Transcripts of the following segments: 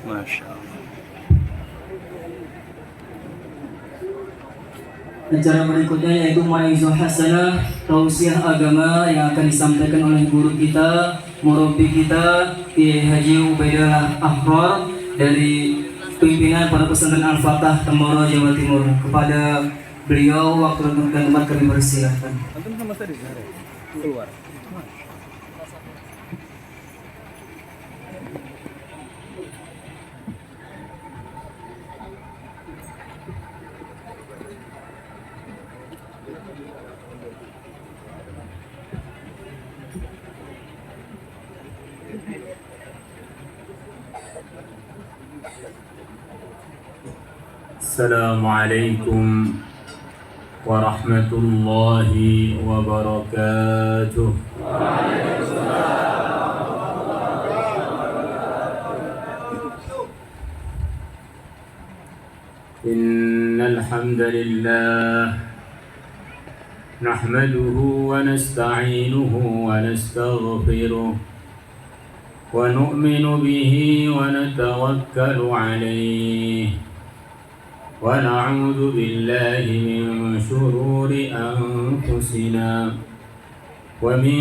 Masya Allah. Acara berikutnya yaitu Mau'izah Hasanah, tausiah agama yang akan disampaikan oleh guru kita, murabbi kita, Kiai Haji Ubaidillah Ahrar dari pimpinan para pesantren Al-Fatah Temboro, Jawa Timur. Kepada beliau waktu dan tempat kami persilahkan. Antum sama tadi keluar. السلام عليكم ورحمة الله وبركاته. إن الحمد لله نحمده ونستعينه ونستغفره ونؤمن به ونتوكل عليه ونعوذ بالله من شرور أنفسنا ومن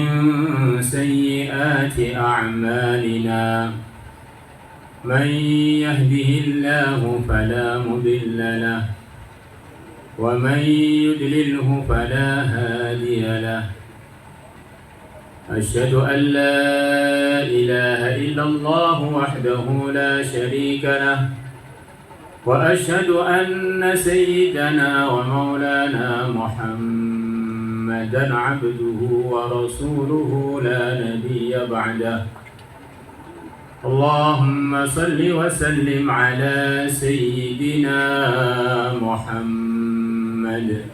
سيئات أعمالنا من يهده الله فلا مضل له ومن يضلله فلا هادي له أشهد أن لا إله إلا الله وحده لا شريك له وأشهد أن سيدنا ومولانا محمدا عبده ورسوله لا نبي بعده. اللهم صل وسلم على سيدنا محمد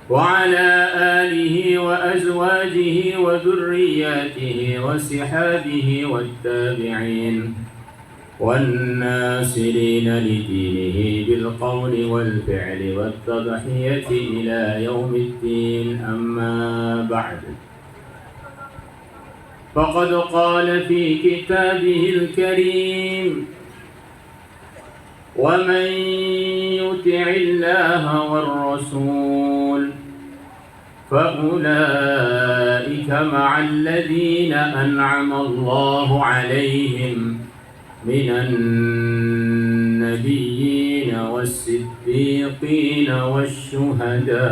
وعلى آله وأزواجه وذرياته وصحابه والتابعين والناصرين لدينه بالقول والفعل والتضحية إلى يوم الدين. أما بعد، فقد قال في كتابه الكريم: ومن يطع الله والرسول فأولئك مع الذين أنعم الله عليهم من النبيين والصديقين والشهداء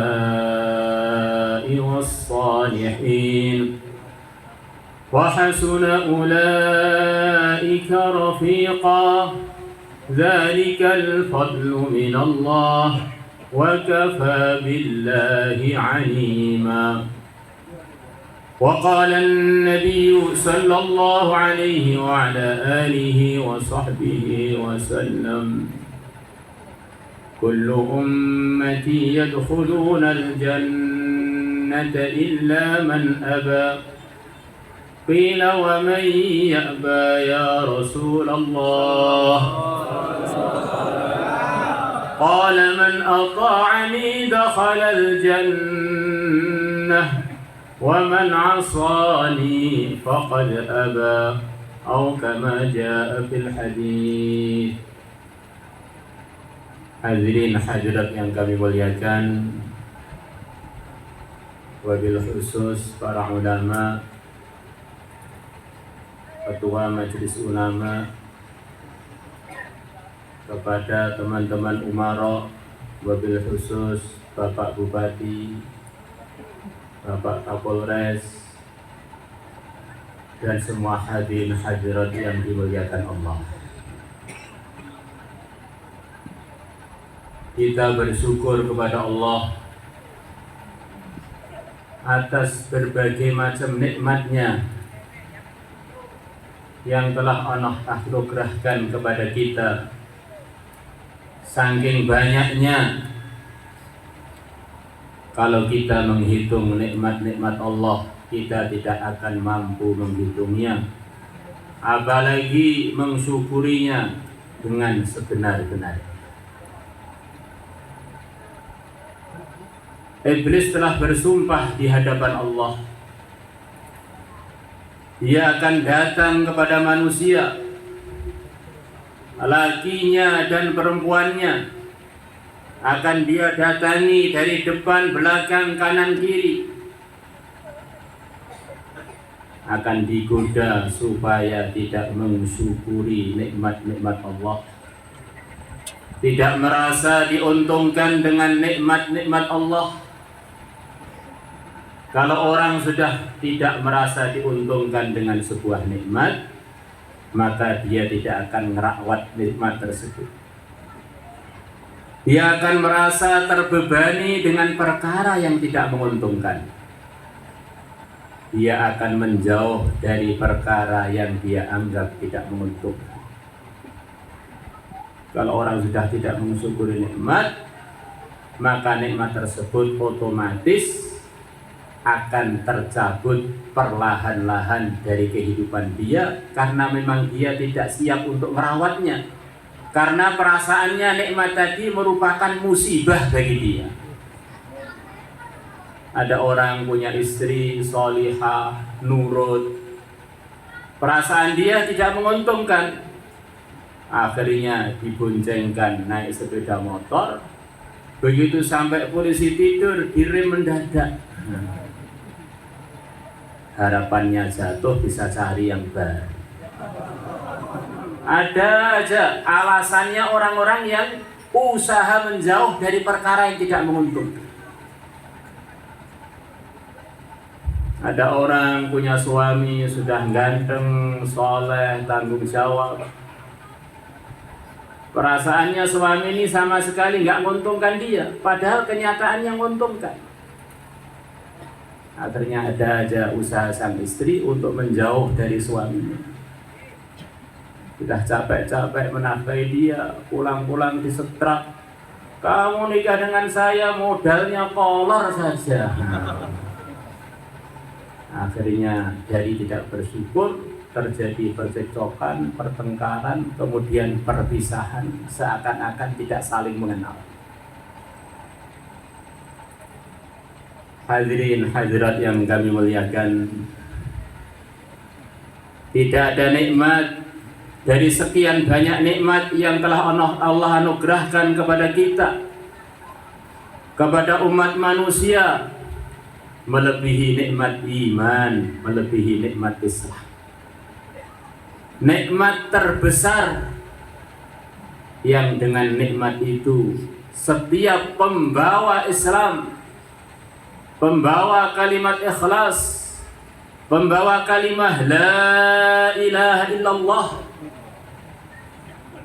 والصالحين وحسن أولئك رفيقا. ذلك الفضل من الله وكفى بالله عليما. وقال النبي صلى الله عليه وعلى آله وصحبه وسلم: كل أمتي يدخلون الجنة إلا من أبى. قيل: ومن يأبى يا رسول الله؟ قال: من أطاعني دخل الجنة ومن عصاني فقد أبى، أو كما جاء في الحديث. Hadirin hadirat yang kami muliakan, wabil khusus para ulama, ketua majelis ulama, kepada teman-teman umara, wabil khusus Bapak Bupati, Bapak Kapolres, dan semua hadirin hadirat yang dimuliakan Allah. Kita bersyukur kepada Allah atas berbagai macam nikmatnya yang telah Allah anugerahkan kepada kita. Saking banyaknya, kalau kita menghitung nikmat-nikmat Allah, kita tidak akan mampu menghitungnya, apalagi mensyukurinya dengan sebenar-benarnya. Iblis telah bersumpah di hadapan Allah, dia akan datang kepada manusia lakinya dan perempuannya akan dia datangi dari depan, belakang, kanan, kiri, akan digoda supaya tidak mensyukuri nikmat-nikmat Allah, tidak merasa diuntungkan dengan nikmat-nikmat Allah. Kalau orang sudah tidak merasa diuntungkan dengan sebuah nikmat, maka dia tidak akan merawat nikmat tersebut. Dia akan merasa terbebani dengan perkara yang tidak menguntungkan. Dia akan menjauh dari perkara yang dia anggap tidak menguntungkan. Kalau orang sudah tidak mensyukuri nikmat, maka nikmat tersebut otomatis akan tercabut perlahan-lahan dari kehidupan dia, karena memang dia tidak siap untuk merawatnya, karena perasaannya nikmat tadi merupakan musibah bagi dia. Ada orang punya istri solihah, nurut, perasaan dia tidak menguntungkan, akhirnya diboncengkan naik sepeda motor, begitu sampai polisi tidur direm mendadak. Harapannya jatuh, bisa cari yang baru. Ada aja alasannya orang-orang yang usaha menjauh dari perkara yang tidak menguntungkan. Ada orang punya suami sudah ganteng, soleh, tanggung jawab. Perasaannya suami ini sama sekali nggak menguntungkan dia, padahal kenyataannya menguntungkan. Akhirnya ada aja usaha sang istri untuk menjauh dari suaminya. Sudah capek-capek menafkahi dia, pulang-pulang disetrak. Kamu nikah dengan saya modalnya kolor saja. Akhirnya dari tidak bersyukur terjadi percekcokan, pertengkaran, kemudian perpisahan, seakan-akan tidak saling mengenal. Hadirin hadirat yang kami muliakan, tidak ada nikmat dari sekian banyak nikmat yang telah Allah anugerahkan kepada kita, kepada umat manusia, melebihi nikmat iman, melebihi nikmat Islam. Nikmat terbesar yang dengan nikmat itu setiap pembawa Islam, pembawa kalimat ikhlas, pembawa kalimah la ilaha illallah,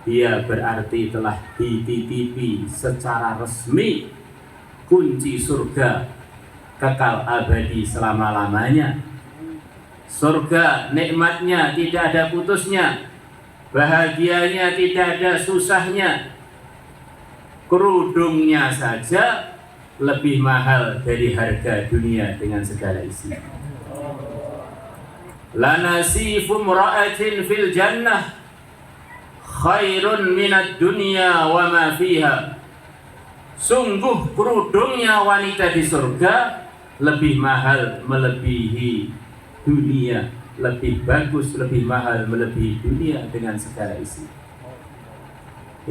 dia berarti telah dititipi secara resmi kunci surga kekal abadi selama-lamanya. Surga nikmatnya tidak ada putusnya, bahagianya tidak ada susahnya. Kerudungnya saja lebih mahal dari harga dunia dengan segala isinya. Lanasifu mra'atin fil jannah khairun minad dunya wa ma fiha. Sungguh kerudungnya wanita di surga lebih mahal melebihi dunia, lebih bagus, lebih mahal melebihi dunia dengan segala isi.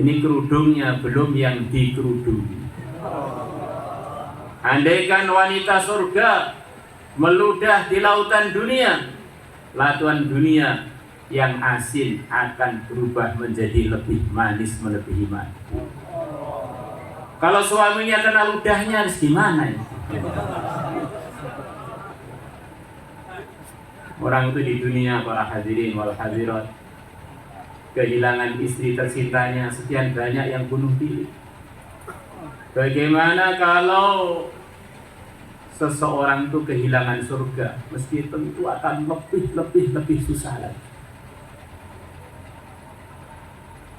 Ini kerudungnya, belum yang dikerudungi. Andaikan wanita surga meludah di lautan dunia, lautan dunia yang asin akan berubah menjadi lebih manis melebihi manis. Kalau suaminya kena ludahnya harus gimana ya? Orang itu di dunia, para hadirin wal hadirat, kehilangan istri tersintanya sekian banyak yang bunuh diri. Bagaimana kalau seseorang itu kehilangan surga? Mesti tentu akan lebih susah lagi.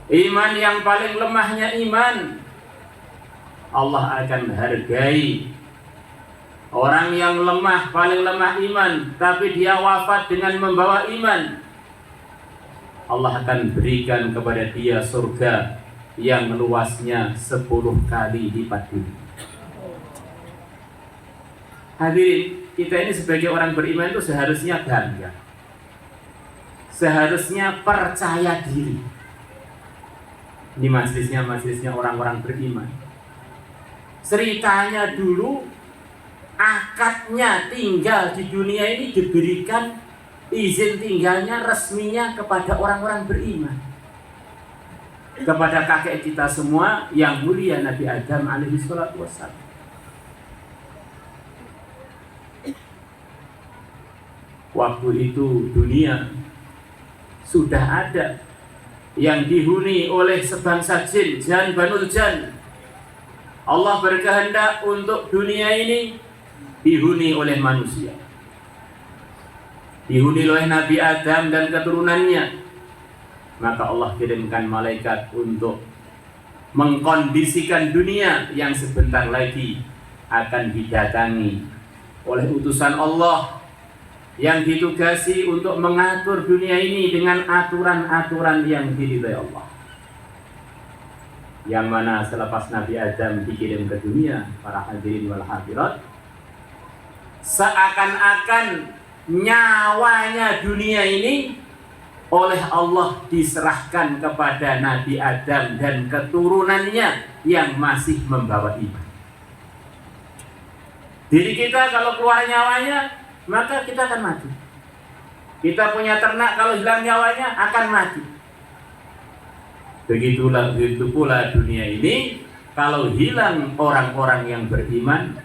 Iman yang paling lemahnya iman, Allah akan hargai. Orang yang lemah, paling lemah iman, tapi dia wafat dengan membawa iman, Allah akan berikan kepada dia surga yang luasnya 10 kali lipat dunia. Hadirin, kita ini sebagai orang beriman itu seharusnya bangga, seharusnya percaya diri. Ini majelisnya orang-orang beriman. Ceritanya dulu akadnya tinggal di dunia ini diberikan izin tinggalnya resminya kepada orang-orang beriman, kepada kakek kita semua yang mulia Nabi Adam alaihi salatu wassalam. Waktu itu dunia sudah ada yang dihuni oleh sebangsa jin, Jan Banul Jan. Allah berkehendak untuk dunia ini dihuni oleh manusia, dihuni oleh Nabi Adam dan keturunannya. Maka Allah kirimkan malaikat untuk mengkondisikan dunia yang sebentar lagi akan didatangi oleh utusan Allah yang ditugasi untuk mengatur dunia ini dengan aturan-aturan yang diridhai Allah. Yang mana selepas Nabi Adam dikirim ke dunia, para hadirin wal hadirat, seakan-akan nyawanya dunia ini oleh Allah diserahkan kepada Nabi Adam dan keturunannya yang masih membawa iman. Diri kita kalau keluar nyawanya, maka kita akan mati. Kita punya ternak, kalau hilang nyawanya akan mati. Begitu pula dunia ini, kalau hilang orang-orang yang beriman,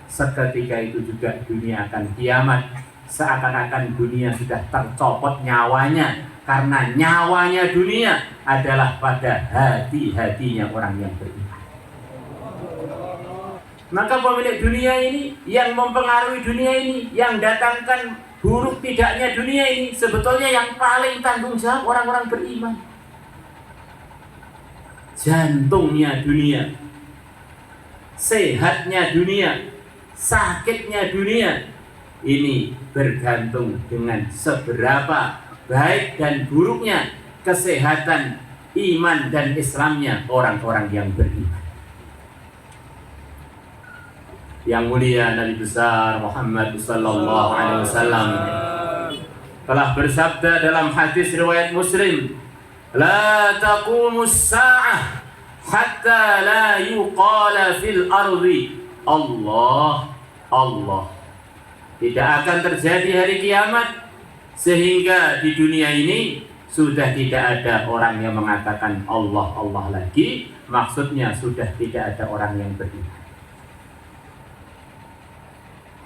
seketika itu juga dunia akan kiamat. Seakan-akan dunia sudah tercopot nyawanya, karena nyawanya dunia adalah pada hati-hatinya orang yang beriman. Maka pemilik dunia ini, yang mempengaruhi dunia ini, yang datangkan buruk tidaknya dunia ini, sebetulnya yang paling tanggung jawab orang-orang beriman. Jantungnya dunia, sehatnya dunia, sakitnya dunia, ini bergantung dengan seberapa baik dan buruknya kesehatan iman dan Islamnya orang-orang yang beriman. Yang mulia Nabi besar Muhammad sallallahu alaihi wasallam telah bersabda dalam hadis riwayat Muslim, "La taqumus sa'ah hatta la yuqala fil ardi Allah Allah." Tidak akan terjadi hari kiamat sehingga di dunia ini sudah tidak ada orang yang mengatakan Allah Allah lagi. Maksudnya sudah tidak ada orang yang beriman.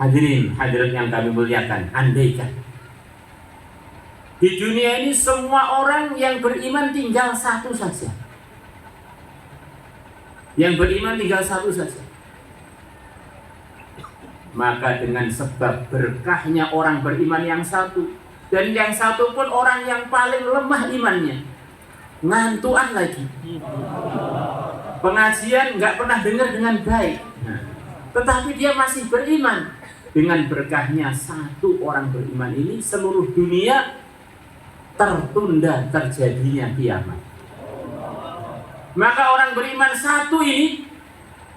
Hadirin hadirat yang kami muliakan, andaikan di dunia ini semua orang yang beriman tinggal satu saja. Yang beriman tinggal satu saja. Maka dengan sebab berkahnya orang beriman yang satu, dan yang satu pun orang yang paling lemah imannya, ngantuan lagi, pengajian nggak pernah dengar dengan baik, tetapi dia masih beriman. Dengan berkahnya satu orang beriman ini, seluruh dunia tertunda terjadinya kiamat. Maka orang beriman satu ini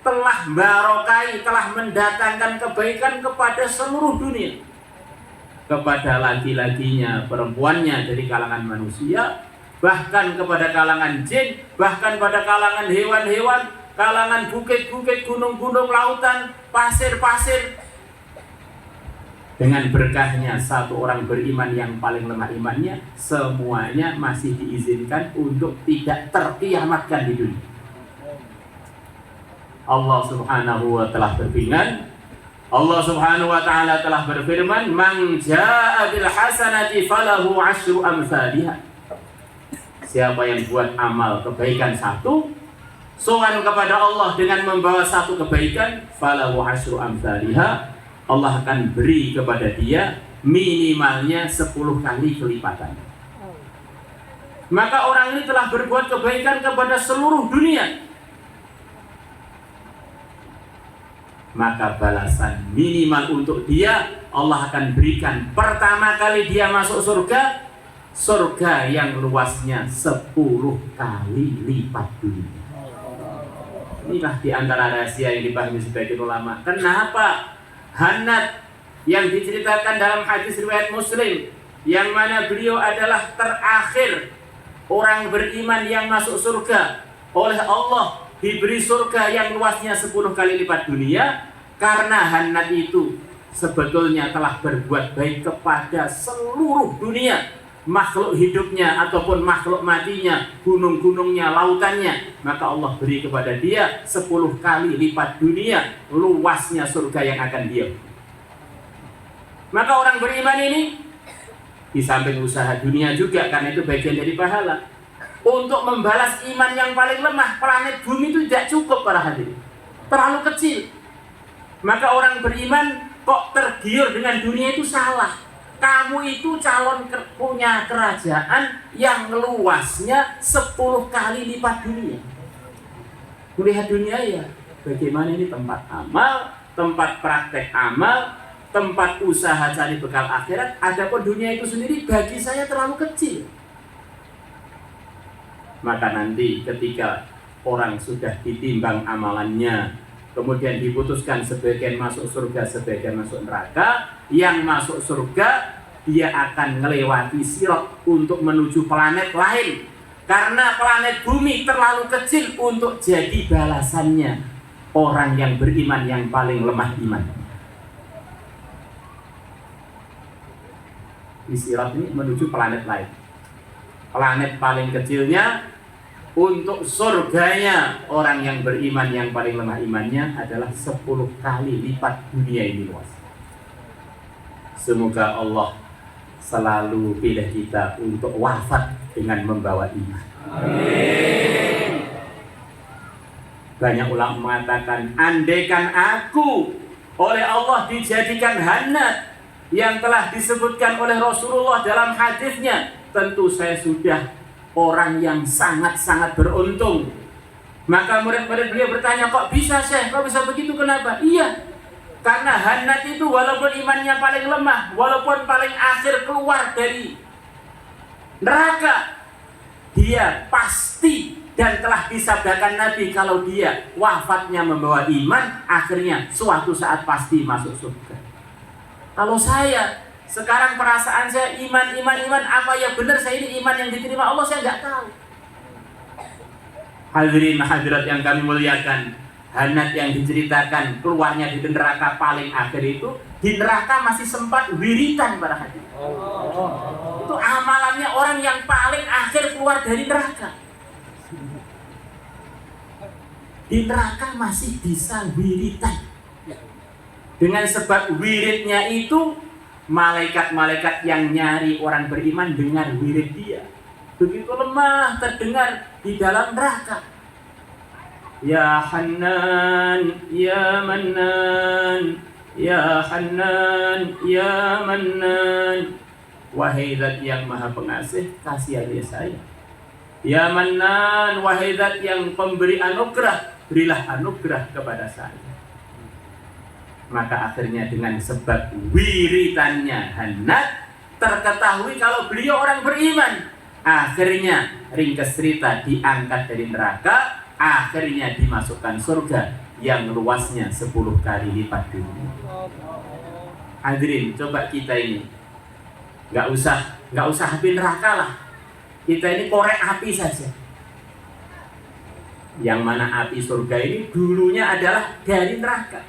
telah barokai, telah mendatangkan kebaikan kepada seluruh dunia, kepada laki-lakinya, perempuannya dari kalangan manusia, bahkan kepada kalangan jin, bahkan pada kalangan hewan-hewan, kalangan bukit-bukit, gunung-gunung, lautan, pasir-pasir. Dengan berkahnya satu orang beriman yang paling lemah imannya, semuanya masih diizinkan untuk tidak terkiamatkan di dunia. Allah subhanahu wa ta'ala berfirman, Allah subhanahu wa ta'ala telah berfirman, "Man jaa'a bil hasanati falahu 'asyru amsalihha." Siapa yang buat amal kebaikan satu, sowan kepada Allah dengan membawa satu kebaikan, falahu 'asyru amsalihha, Allah akan beri kepada dia minimalnya 10 kali kelipatan. Maka orang ini telah berbuat kebaikan kepada seluruh dunia, maka balasan minimal untuk dia Allah akan berikan pertama kali dia masuk surga, surga yang luasnya 10 kali lipat dunia. Inilah diantara rahasia yang dipahami sebagian ulama. Kenapa Hanat yang diceritakan dalam hadis riwayat Muslim, yang mana beliau adalah terakhir orang beriman yang masuk surga, oleh Allah diberi surga yang luasnya 10 kali lipat dunia, karena Hannat itu sebetulnya telah berbuat baik kepada seluruh dunia, makhluk hidupnya ataupun makhluk matinya, gunung-gunungnya, lautannya, maka Allah beri kepada dia 10 kali lipat dunia luasnya surga yang akan dia. Maka orang beriman ini di samping usaha dunia juga, karena itu bagian dari pahala, untuk membalas iman yang paling lemah. Planet bumi itu tidak cukup para hadirin, terlalu kecil. Maka orang beriman kok tergiur dengan dunia itu salah. Kamu itu calon punya kerajaan yang luasnya 10 kali lipat dunia. Melihat dunia ya, bagaimana ini tempat amal, tempat praktek amal, tempat usaha cari bekal akhirat. Adapun dunia itu sendiri bagi saya terlalu kecil. Maka nanti ketika orang sudah ditimbang amalannya, kemudian diputuskan sebagian masuk surga, sebagian masuk neraka, yang masuk surga dia akan melewati sirat untuk menuju planet lain, karena planet bumi terlalu kecil untuk jadi balasannya orang yang beriman yang paling lemah iman. Di sirat ini menuju planet lain, planet paling kecilnya untuk surganya orang yang beriman yang paling lemah imannya adalah 10 kali lipat dunia ini luas. Semoga Allah selalu pilih kita untuk wafat dengan membawa iman. Amin. Banyak ulama mengatakan, andaikan aku oleh Allah dijadikan Hannat yang telah disebutkan oleh Rasulullah dalam hadisnya, tentu saya sudah orang yang sangat-sangat beruntung. Maka murid-murid beliau bertanya, kok bisa Syekh? Kok bisa begitu? Kenapa? Iya, karena Hannat itu walaupun imannya paling lemah, walaupun paling akhir keluar dari neraka, dia pasti dan telah disabdakan Nabi kalau dia wafatnya membawa iman, akhirnya suatu saat pasti masuk surga. Kalau saya sekarang perasaan saya iman, apa ya benar saya ini iman yang diterima Allah, saya nggak tahu. Hadirin hadirat yang kami muliakan, Hannat yang diceritakan keluarnya di neraka paling akhir itu, di neraka masih sempat wiritan para hadirin. Itu amalannya orang yang paling akhir keluar dari neraka. Di neraka masih bisa wiritan. Dengan sebab wiridnya itu, malaikat-malaikat yang nyari orang beriman dengar wirid dia. Begitu lemah terdengar di dalam neraka. Ya Hannan, Ya Mannan, Ya Hannan, Ya Mannan. Wahai Zat yang Maha Pengasih, kasihanilah saya. Ya Mannan, wahai Zat yang pemberi anugerah, berilah anugerah kepada saya. Maka akhirnya dengan sebab wiritannya Hannat, terketahui kalau beliau orang beriman. Akhirnya ringkas cerita diangkat dari neraka, akhirnya dimasukkan surga yang luasnya 10 kali lipat dunia. Hadirin, coba kita ini nggak usah api neraka lah, kita ini korek api saja. Yang mana api surga ini dulunya adalah dari neraka,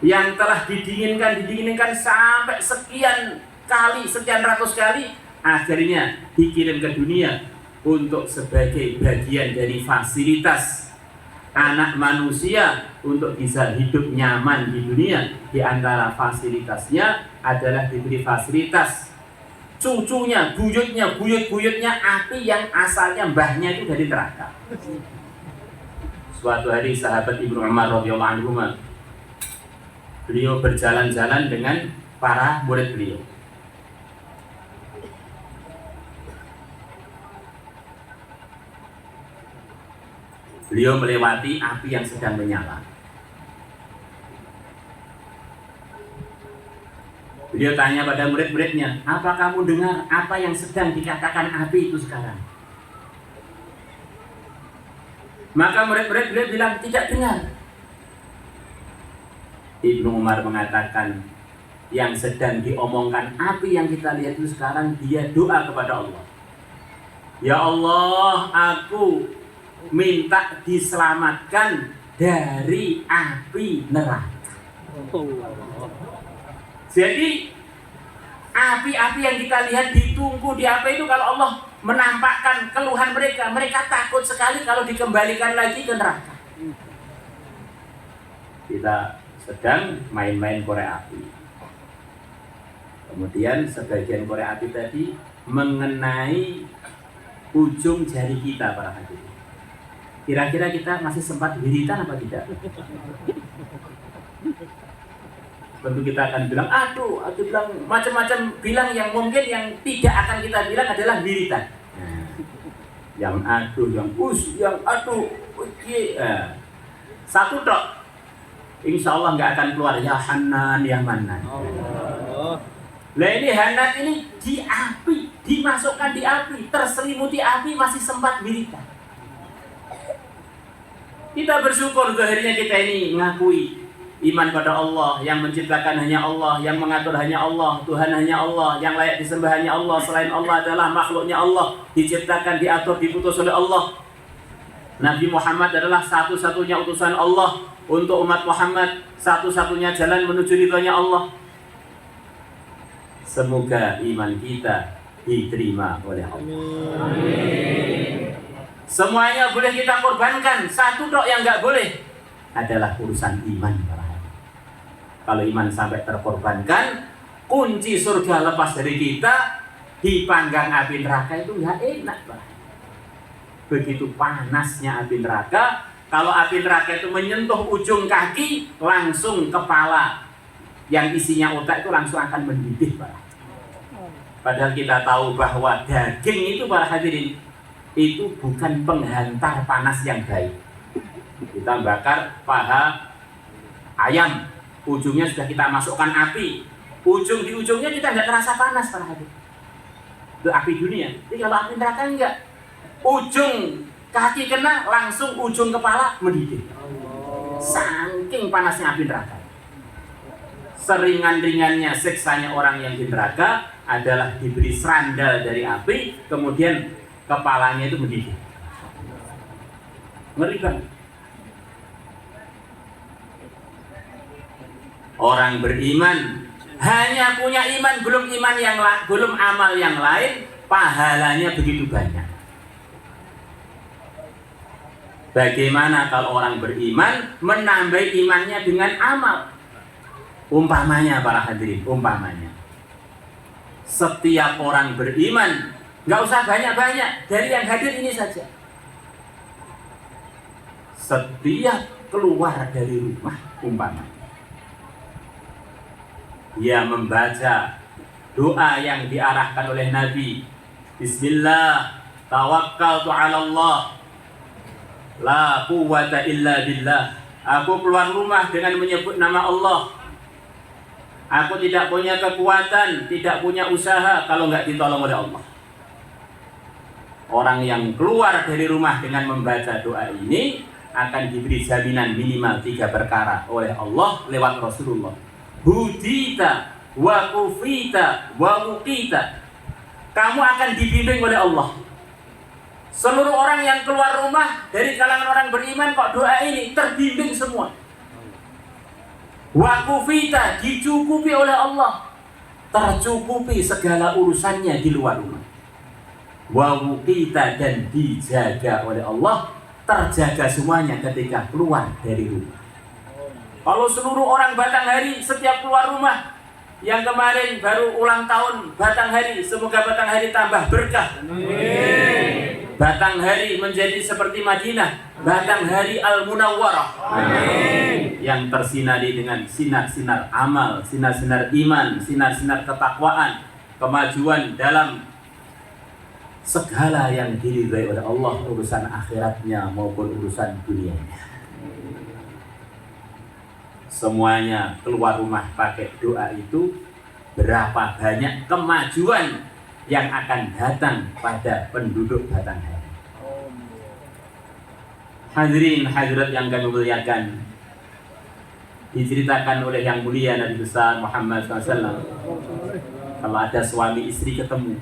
yang telah didinginkan sampai sekian ratus kali, akhirnya dikirim ke dunia untuk sebagai bagian dari fasilitas anak manusia untuk bisa hidup nyaman di dunia. Di antara fasilitasnya adalah diberi fasilitas cucunya, buyutnya api yang asalnya mbahnya itu dari neraka. Suatu hari sahabat Ibnu Umar radhiyallahu anhu, beliau berjalan-jalan dengan para murid beliau. Beliau melewati api yang sedang menyala. Beliau tanya pada murid-muridnya, apa kamu dengar apa yang sedang dikatakan api itu sekarang? Maka murid-murid beliau bilang tidak dengar. Ibnu Umar mengatakan, yang sedang diomongkan api yang kita lihat itu sekarang, dia doa kepada Allah. Ya Allah, aku minta diselamatkan dari api neraka. Jadi api-api yang kita lihat ditunggu di apa itu, kalau Allah menampakkan keluhan mereka, mereka takut sekali kalau dikembalikan lagi ke neraka. Kita sedang main-main korek api. Kemudian sebagian korek api tadi mengenai ujung jari kita, para hadirin. Kira-kira kita masih sempat wiritan apa tidak? Tentu kita akan bilang, aduh bilang macam-macam, bilang yang mungkin yang tidak akan kita bilang adalah wiritan. Yang aduh, yang yang aduh, satu tok, insya Allah nggak akan keluar ya Hanan, ya Manan. Nah ini Hanan ini di api, dimasukkan di api, terselimuti api, masih sempat wiritan. Kita bersyukur akhirnya kita ini mengakui iman pada Allah, yang menciptakan hanya Allah, yang mengatur hanya Allah, Tuhan hanya Allah, yang layak disembah hanya Allah, selain Allah adalah makhluknya Allah, diciptakan, diatur, diputus oleh Allah. Nabi Muhammad adalah satu-satunya utusan Allah untuk umat Muhammad, satu-satunya jalan menuju ridhonya Allah. Semoga iman kita diterima oleh Allah. Amin. Semuanya boleh kita korbankan, satu tok yang nggak boleh adalah urusan iman. Kalau iman sampai terkorbankan, kunci surga lepas dari kita, dipanggang api neraka itu nggak enak, Pak. Begitu panasnya api neraka, kalau api neraka itu menyentuh ujung kaki, langsung kepala yang isinya otak itu langsung akan mendidih, Pak. Padahal kita tahu bahwa daging itu, para hadirin, itu bukan penghantar panas yang baik. Kita bakar paha ayam, ujungnya sudah kita masukkan api, ujung di ujungnya kita nggak terasa panas, para hadirin. Itu api dunia. Jadi kalau api neraka enggak, ujung kaki kena, langsung ujung kepala mendidih. Saking panasnya api neraka. Seringan-ringannya siksanya orang yang di neraka adalah diberi serandal dari api, kemudian kepalanya itu mendidih. Ngeri banget. Orang beriman hanya punya iman, belum belum amal yang lain, pahalanya begitu banyak. Bagaimana kalau orang beriman menambah imannya dengan amal? Umpamanya, para hadirin, umpamanya setiap orang beriman, nggak usah banyak-banyak, dari yang hadir ini saja. Setiap keluar dari rumah, umpamanya dia membaca doa yang diarahkan oleh Nabi, Bismillah, tawakkaltu 'ala Allah, la quwwata illa billah. Aku keluar rumah dengan menyebut nama Allah. Aku tidak punya kekuatan, tidak punya usaha kalau nggak ditolong oleh Allah. Orang yang keluar dari rumah dengan membaca doa ini akan diberi jaminan minimal 3 perkara oleh Allah lewat Rasulullah. Hudita wa kufita wa muqita. Kamu akan dibimbing oleh Allah. Seluruh orang yang keluar rumah dari kalangan orang beriman kok doa ini terbimbing semua. Wa kufita, dicukupi oleh Allah, tercukupi segala urusannya di luar rumah. Wa muqita, dan dijaga oleh Allah, terjaga semuanya ketika keluar dari rumah. Kalau seluruh orang Batanghari setiap keluar rumah, yang kemarin baru ulang tahun Batanghari, semoga Batanghari tambah berkah. Amin. Batanghari menjadi seperti Madinah, Batanghari Al-Munawwarah. Amin. Yang tersinari dengan sinar-sinar amal, sinar-sinar iman, sinar-sinar ketakwaan, kemajuan dalam segala yang diridhai oleh Allah, urusan akhiratnya maupun urusan dunianya. Semuanya keluar rumah pakai doa itu, berapa banyak kemajuan yang akan datang pada penduduk Batanghari. Hadirin hadirat yang kami muliakan, diceritakan oleh yang mulia Nabi besar Muhammad SAW, kalau ada suami istri ketemu,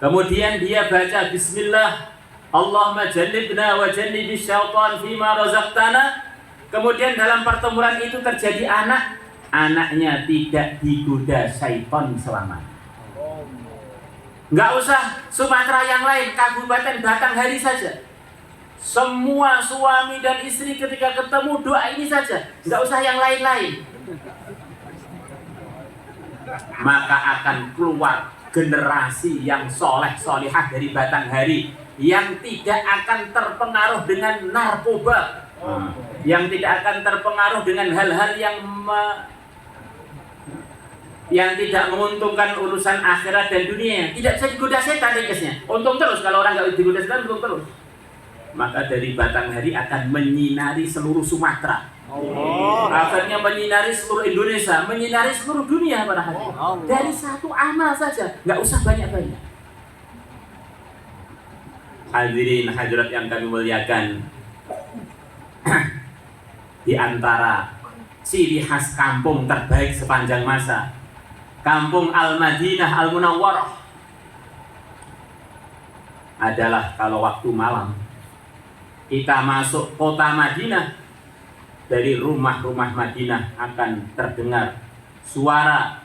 kemudian dia baca Bismillah, Allahumma jannibna wa jannibis syaitan fima razaqtana. Kemudian dalam pertempuran itu terjadi anaknya tidak digoda syaitan selamanya. Nggak usah Sumatera yang lain, Kabupaten Batanghari saja. Semua suami dan istri ketika ketemu doa ini saja, nggak usah yang lain-lain. Maka akan keluar generasi yang soleh solihah dari Batanghari yang tidak akan terpengaruh dengan narkoba, yang tidak akan terpengaruh dengan hal-hal yang tidak menguntungkan urusan akhirat dan dunia. Tidak bisa digoda setan dekesnya. Untung terus, kalau orang nggak digoda setan, untung terus. Maka dari Batanghari akan menyinari seluruh Sumatera. Akhirnya menyinari seluruh Indonesia, menyinari seluruh dunia pada hari ini. Dari satu amal saja, nggak usah banyak-banyak. Hadirin hadirat yang kami muliakan, di antara ciri khas kampung terbaik sepanjang masa, kampung Al-Madinah Al-Munawwarah, adalah kalau waktu malam kita masuk kota Madinah, dari rumah-rumah Madinah akan terdengar suara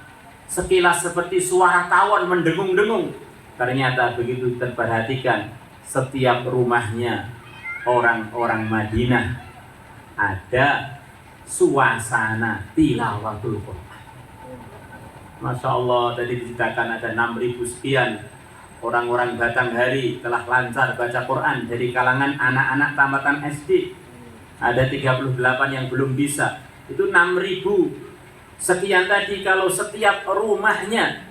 sekilas seperti suara tawon mendengung-dengung. Ternyata begitu terperhatikan, setiap rumahnya orang-orang Madinah ada suasana tilawatul Quran. Masya Allah, tadi diceritakan ada 6.000 sekian orang-orang Batanghari telah lancar baca Quran dari kalangan anak-anak tamatan SD. Ada 38 yang belum bisa. Itu 6.000 sekian tadi. Kalau setiap rumahnya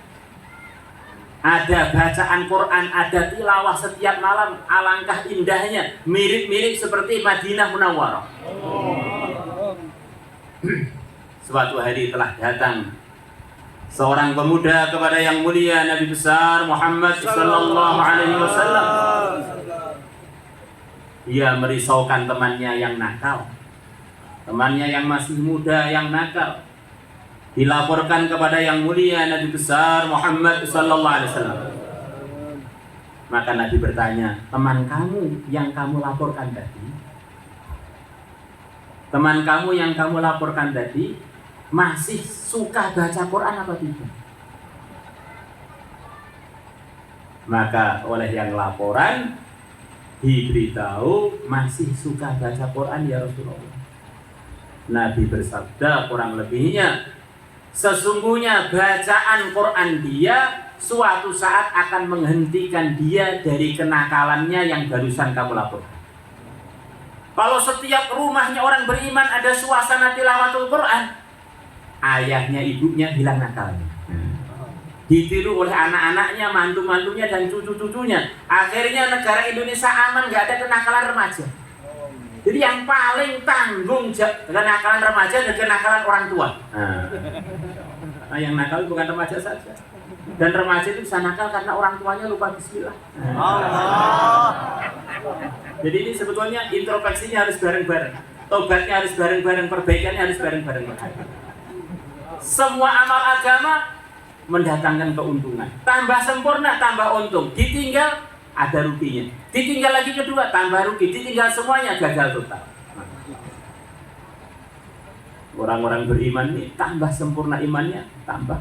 ada bacaan Quran, ada tilawah setiap malam, alangkah indahnya, mirip-mirip seperti Madinah Munawwarah. Suatu hari telah datang seorang pemuda kepada yang mulia Nabi besar Muhammad sallallahu alaihi wasallam. Dia merisaukan temannya yang nakal, temannya yang masih muda yang nakal. Dilaporkan kepada yang mulia Nabi besar Muhammad sallallahu alaihi wasallam. Maka Nabi bertanya, teman kamu yang kamu laporkan tadi, teman kamu yang kamu laporkan tadi masih suka baca Quran apa tidak? Maka oleh yang laporan diberitahu masih suka baca Quran ya Rasulullah. Nabi bersabda kurang lebihnya, sesungguhnya bacaan Quran dia suatu saat akan menghentikan dia dari kenakalannya yang barusan kamu laporkan. Kalau setiap rumahnya orang beriman ada suasana tilawatul Quran, ayahnya ibunya hilang nakalnya, ditiru oleh anak-anaknya, mantu-mantunya dan cucu-cucunya. Akhirnya negara Indonesia aman, nggak ada kenakalan remaja. Jadi yang paling tanggung kenakalan remaja dan kenakalan orang tua. Nah, yang nakal bukan remaja saja. Dan remaja itu bisa nakal karena orang tuanya lupa bismillah. Jadi ini sebetulnya introspeksinya harus bareng-bareng, tobatnya harus bareng-bareng, perbaikannya harus bareng-bareng. Semua amal agama mendatangkan keuntungan. Tambah sempurna, tambah untung. Ditinggal, ada ruginya. Ditinggal lagi kedua, tambah rugi. Ditinggal semuanya, gagal total. Orang-orang beriman ini tambah sempurna imannya, tambah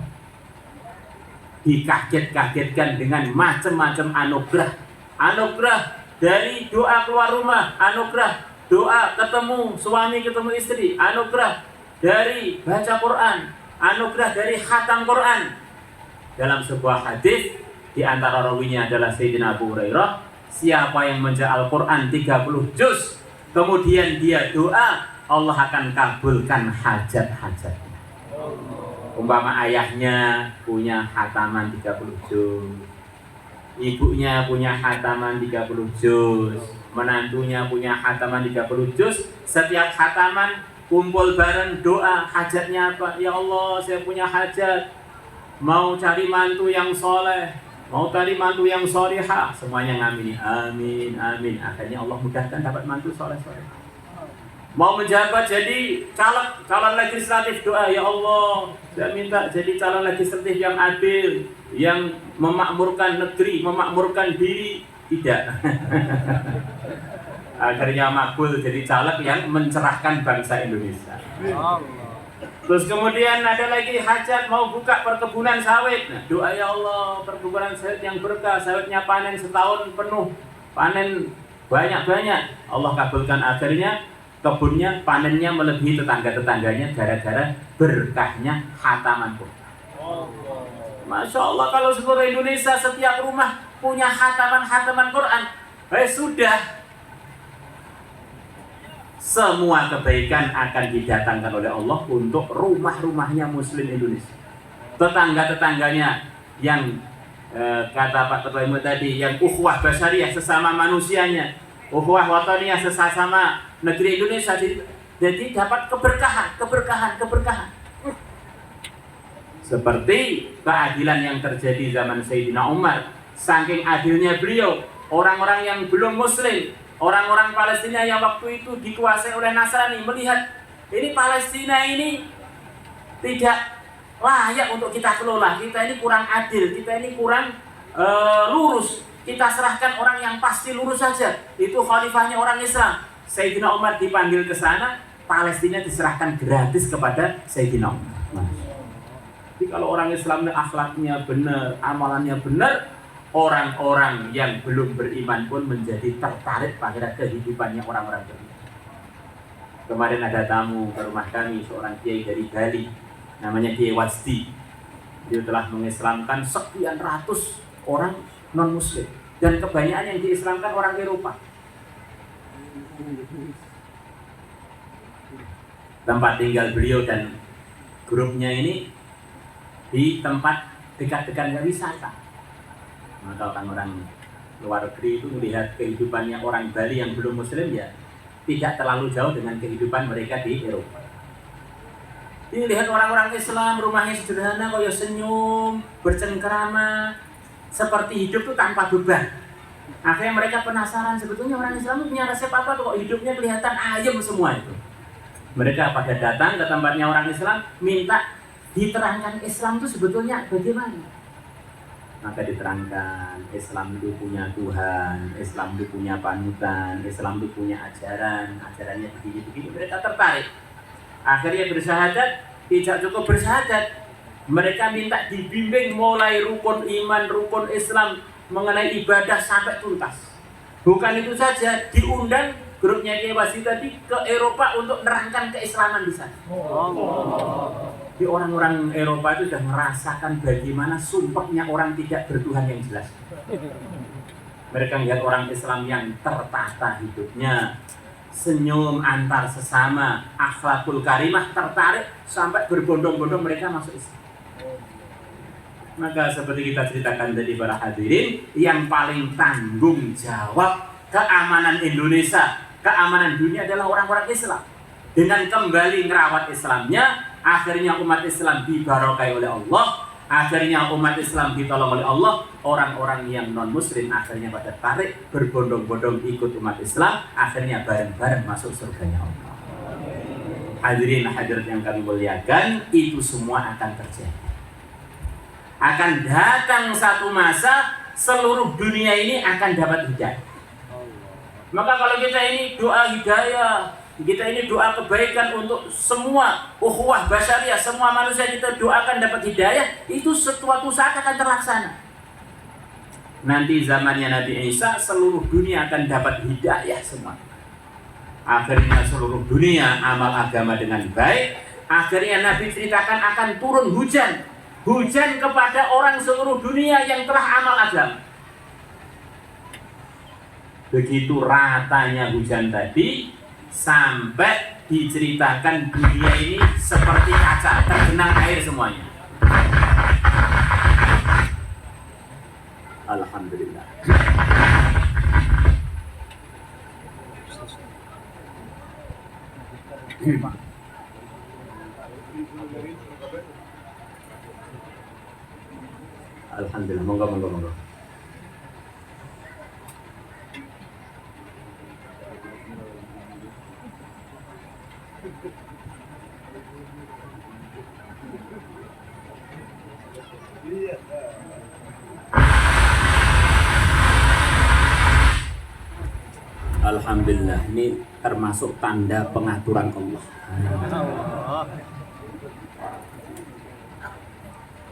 dikaget-kagetkan dengan macam-macam anugerah. Anugerah dari doa keluar rumah, anugerah doa ketemu suami ketemu istri, anugerah dari baca Quran, anugerah dari khatam Quran. Dalam sebuah hadis, di antara rawinya adalah Sayyidina Abu Hurairah, siapa yang membaca Al-Quran 30 juz, kemudian dia doa, Allah akan kabulkan hajat-hajatnya. Umpama ayahnya punya khataman 30 juz, ibunya punya khataman 30 juz, menantunya punya khataman 30 juz, setiap khataman kumpul bareng doa, hajatnya apa? Ya Allah, saya punya hajat, mau cari mantu yang soleh, mau cari mantu yang solihah, semuanya ngamini, amin, amin. Akhirnya Allah mudahkan dapat mantu soleh-soleh. Mau menjabat jadi calon legislatif, doa, ya Allah, saya minta jadi calon legislatif yang adil, yang memakmurkan negeri, memakmurkan diri. Tidak. Akhirnya makbul jadi caleg yang mencerahkan bangsa Indonesia. Terus kemudian ada lagi hajat mau buka perkebunan sawit. Nah, doa, ya Allah, perkebunan sawit yang berkah, sawitnya panen setahun penuh, panen banyak-banyak. Allah kabulkan, akhirnya kebunnya panennya melebihi tetangga-tetangganya gara-gara berkahnya khataman Quran. Masya Allah, kalau seluruh Indonesia setiap rumah punya khataman Quran, sudah. Semua kebaikan akan didatangkan oleh Allah untuk rumah-rumahnya Muslim Indonesia. Tetangga-tetangganya yang kata Pak Ketua Ibu tadi, yang ukhuwah basyariah sesama manusianya, ukhuwah wataniyah sesama negeri Indonesia, jadi dapat keberkahan. Seperti keadilan yang terjadi zaman Sayyidina Umar. Saking adilnya beliau, orang-orang yang belum Muslim, orang-orang Palestina yang waktu itu dikuasai oleh Nasrani melihat ini Palestina ini tidak layak untuk kita kelola, kita ini kurang adil, kita ini kurang lurus, kita serahkan orang yang pasti lurus saja, itu khalifahnya orang Islam. Sayyidina Umar dipanggil ke sana, Palestina diserahkan gratis kepada Sayyidina Umar. Jadi kalau orang Islamnya akhlaknya benar, amalannya benar, orang-orang yang belum beriman pun menjadi tertarik pada kehidupannya orang-orang beriman. Kemarin ada tamu ke rumah kami, seorang kiai dari Bali, namanya Kiai Wasdi. Dia telah mengislamkan sekian ratus orang non-muslim, dan kebanyakan yang diislamkan orang Eropa. Tempat tinggal beliau dan grupnya ini di tempat dekat-dekatnya wisata. Maka orang luar negeri itu melihat kehidupannya orang Bali yang belum Muslim, ya tidak terlalu jauh dengan kehidupan mereka di Eropa. Ini lihat orang-orang Islam, rumahnya sederhana, kaya senyum, bercengkerama, seperti hidup itu tanpa beban. Akhirnya mereka penasaran, sebetulnya orang Islam punya resep apa tuh, kok hidupnya kelihatan ayem semua itu. Mereka pada datang ke tempatnya orang Islam, minta diterangkan Islam itu sebetulnya bagaimana. Maka diterangkan, Islam itu punya Tuhan, Islam itu punya panutan, Islam itu punya ajarannya begini-begini. Mereka tertarik. Akhirnya bersyahadat, tidak cukup bersyahadat, mereka minta dibimbing mulai rukun iman, rukun Islam, mengenai ibadah sampai tuntas. Bukan itu saja, diundang grupnya Kiai Wasdi tadi ke Eropa untuk menerangkan keislaman di sana. Di orang-orang Eropa itu sudah merasakan bagaimana sumpahnya orang tidak bertuhan yang jelas. Mereka melihat orang Islam yang tertata hidupnya, senyum antar sesama, akhlakul karimah, tertarik sampai berbondong-bondong mereka masuk Islam. Maka seperti kita ceritakan tadi para hadirin, yang paling tanggung jawab keamanan Indonesia, keamanan dunia adalah orang-orang Islam. Dengan kembali merawat Islamnya, akhirnya umat Islam dibarokai oleh Allah, akhirnya umat Islam ditolong oleh Allah. Orang-orang yang non-muslim akhirnya pada tarik berbondong-bondong ikut umat Islam, akhirnya bareng-bareng masuk surganya Allah. Hadirin hadirat yang kami muliakan, itu semua akan terjadi. Akan datang satu masa seluruh dunia ini akan dapat hidayah. Maka kalau kita ini doa hidayah, kita ini doa kebaikan untuk semua ukhuwah basyariah, semua manusia kita doakan dapat hidayah, itu suatu saat akan terlaksana. Nanti zamannya Nabi Isa, seluruh dunia akan dapat hidayah semua. Akhirnya seluruh dunia amal agama dengan baik. Akhirnya Nabi ceritakan akan turun hujan, hujan kepada orang seluruh dunia yang telah amal agama. Begitu ratanya hujan tadi, sampai diceritakan dunia ini seperti kaca, tergenang air semuanya. Alhamdulillah. Alhamdulillah, monggo. Alhamdulillah, ini termasuk tanda pengaturan Allah.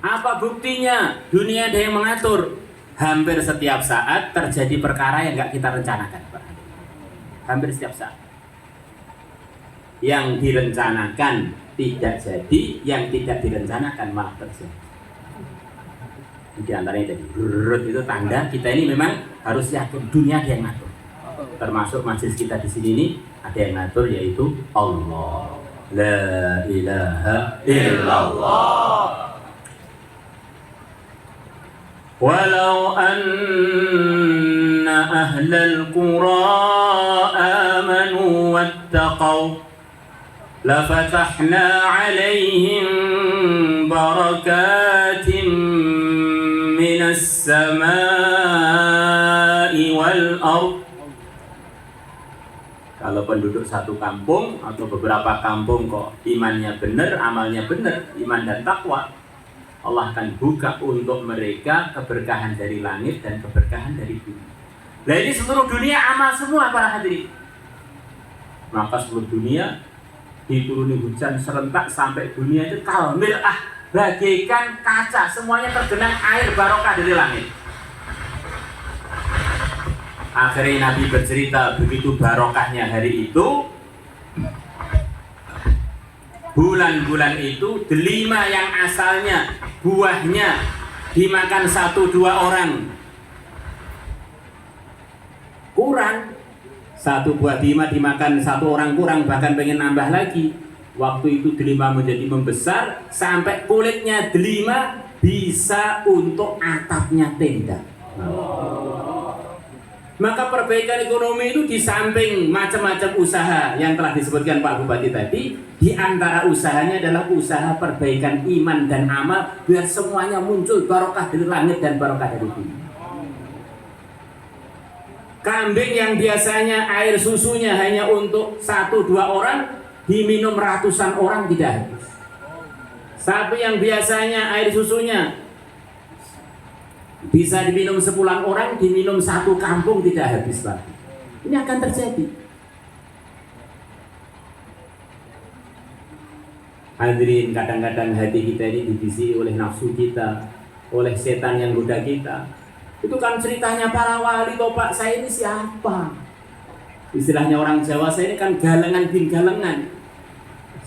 Apa buktinya? Dunia ada yang mengatur. Hampir setiap saat terjadi perkara yang nggak kita rencanakan, Pak. Hampir setiap saat. Yang direncanakan tidak jadi, yang tidak direncanakan malah terjadi. Di antaranya tadi, itu tanda kita ini memang harus yakin dunia ada yang ngatur. Termasuk majelis kita di sini ini ada yang ngatur, yaitu Allah. La ilaha illallah. Walau anna ahlal qura amanu wattaqaw lafatahna alaihim barakatim minas samai wal ardh. Kalau penduduk satu kampung atau beberapa kampung kok imannya benar, amalnya benar, iman dan takwa, Allah akan buka untuk mereka keberkahan dari langit dan keberkahan dari bumi. Nah ini seluruh dunia amal semua para hadirin. Maka seluruh dunia dituruni hujan serentak sampai dunia itu kalmir bagaikan kaca, semuanya tergenang air barokah dari langit. Akhirnya Nabi bercerita begitu barokahnya hari itu, bulan-bulan itu delima yang asalnya buahnya dimakan 1-2 orang kurang, satu buah delima dimakan 1 orang kurang, bahkan pengen nambah lagi. Waktu itu delima menjadi membesar sampai kulitnya delima bisa untuk atapnya tenda. Maka perbaikan ekonomi itu di samping macam-macam usaha yang telah disebutkan Pak Bupati tadi, di antara usahanya adalah usaha perbaikan iman dan amal biar semuanya muncul barokah dari langit dan barokah dari bumi. Kambing yang biasanya air susunya hanya untuk 1-2 orang diminum ratusan orang tidak habis. Sapi yang biasanya air susunya bisa diminum 10 orang, diminum 1 kampung tidak habis lagi. Ini akan terjadi. Hadirin, kadang-kadang hati kita ini dibisi oleh nafsu kita, oleh setan yang goda kita. Itu kan ceritanya para wali toh Pak, saya ini siapa? Istilahnya orang Jawa, saya ini kan galengan bin galengan.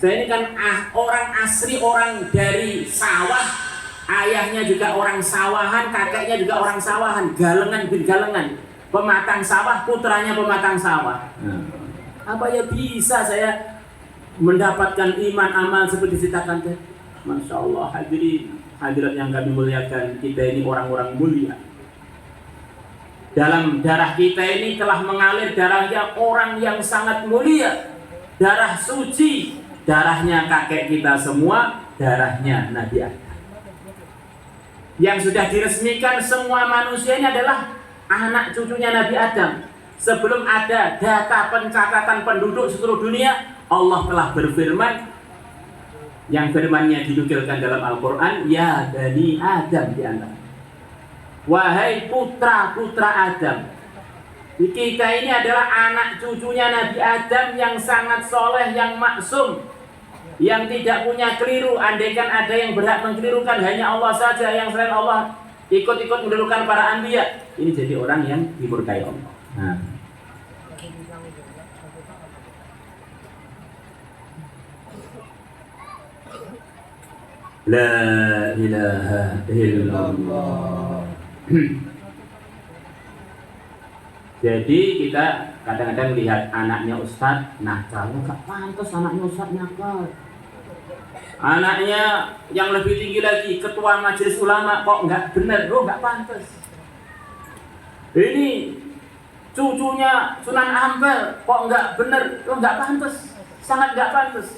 Saya ini kan orang asli, orang dari sawah. Ayahnya juga orang sawahan, kakeknya juga orang sawahan, galengan bin galengan, pematang sawah, putranya pematang sawah. Apa ya bisa saya mendapatkan iman amal seperti ceritakan tadi? Masya Allah, hadirat yang kami muliakan, kita ini orang-orang mulia. Dalam darah kita ini telah mengalir darahnya orang yang sangat mulia, darah suci, darahnya kakek kita semua, darahnya Nabi Adam. Yang sudah diresmikan semua manusia ini adalah anak cucunya Nabi Adam. Sebelum ada data pencatatan penduduk seluruh dunia, Allah telah berfirman, yang firmannya dinukilkan dalam Al-Quran, ya Bani Adam, di antara wahai putra-putra Adam. Kita ini adalah anak cucunya Nabi Adam yang sangat soleh, yang maksum, yang tidak punya keliru. Andaikan ada yang berhak mengkelirukan hanya Allah saja, yang selain Allah ikut-ikut menirukan para anbiya, ini jadi orang yang dimurkai Allah. La ilaha illallah. Jadi kita kadang-kadang lihat anaknya Ustadz nakal, nggak pantas anaknya Ustadz nakal. Anaknya yang lebih tinggi lagi, ketua majelis ulama, kok nggak benar, nggak pantas. Ini cucunya Sunan Ampel, kok nggak benar, nggak pantas, sangat nggak pantas.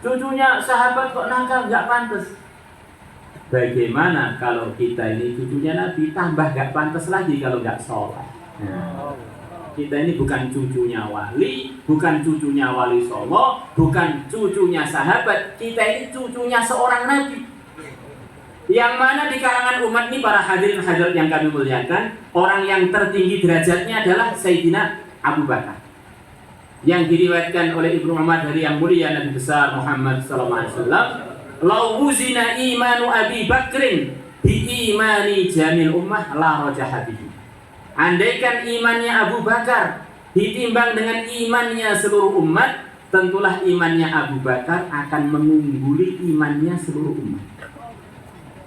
Cucunya sahabat kok nakal, nggak pantas. Bagaimana kalau kita ini cucunya Nabi, tambah nggak pantas lagi kalau nggak sholat. Kita ini bukan cucunya wali, bukan cucunya wali Songo, bukan cucunya sahabat. Kita ini cucunya seorang nabi. Yang mana di kalangan umat ini, para hadirin hadirat yang kami muliakan, orang yang tertinggi derajatnya adalah Sayyidina Abu Bakar. Yang diriwayatkan oleh Ibnu Umar dari yang mulia Nabi besar Muhammad sallallahu alaihi wasallam, "Lau wuzina imanu Abi Bakrin bi imani jamil ummah la rajaha bihi." Andaikan imannya Abu Bakar ditimbang dengan imannya seluruh umat, tentulah imannya Abu Bakar akan mengungguli imannya seluruh umat.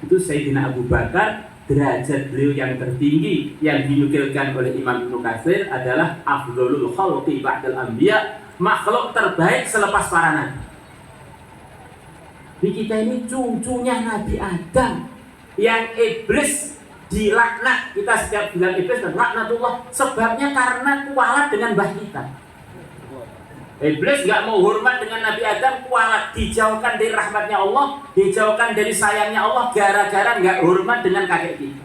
Itu Sayyidina Abu Bakar, derajat beliau yang tertinggi yang dinukilkan oleh Imam Ibnu Katsir adalah afdhalul khalqi ba'dal anbiya, makhluk terbaik selepas para nabi. Di kita ini cucunya Nabi Adam yang iblis dilaknat. Kita setiap bilang iblis dan laknatullah, sebabnya karena kualat dengan mbah kita. Iblis gak mau hormat dengan Nabi Adam, kualat, dijauhkan dari rahmatnya Allah, dijauhkan dari sayangnya Allah, gara-gara gak hormat dengan kakek kita.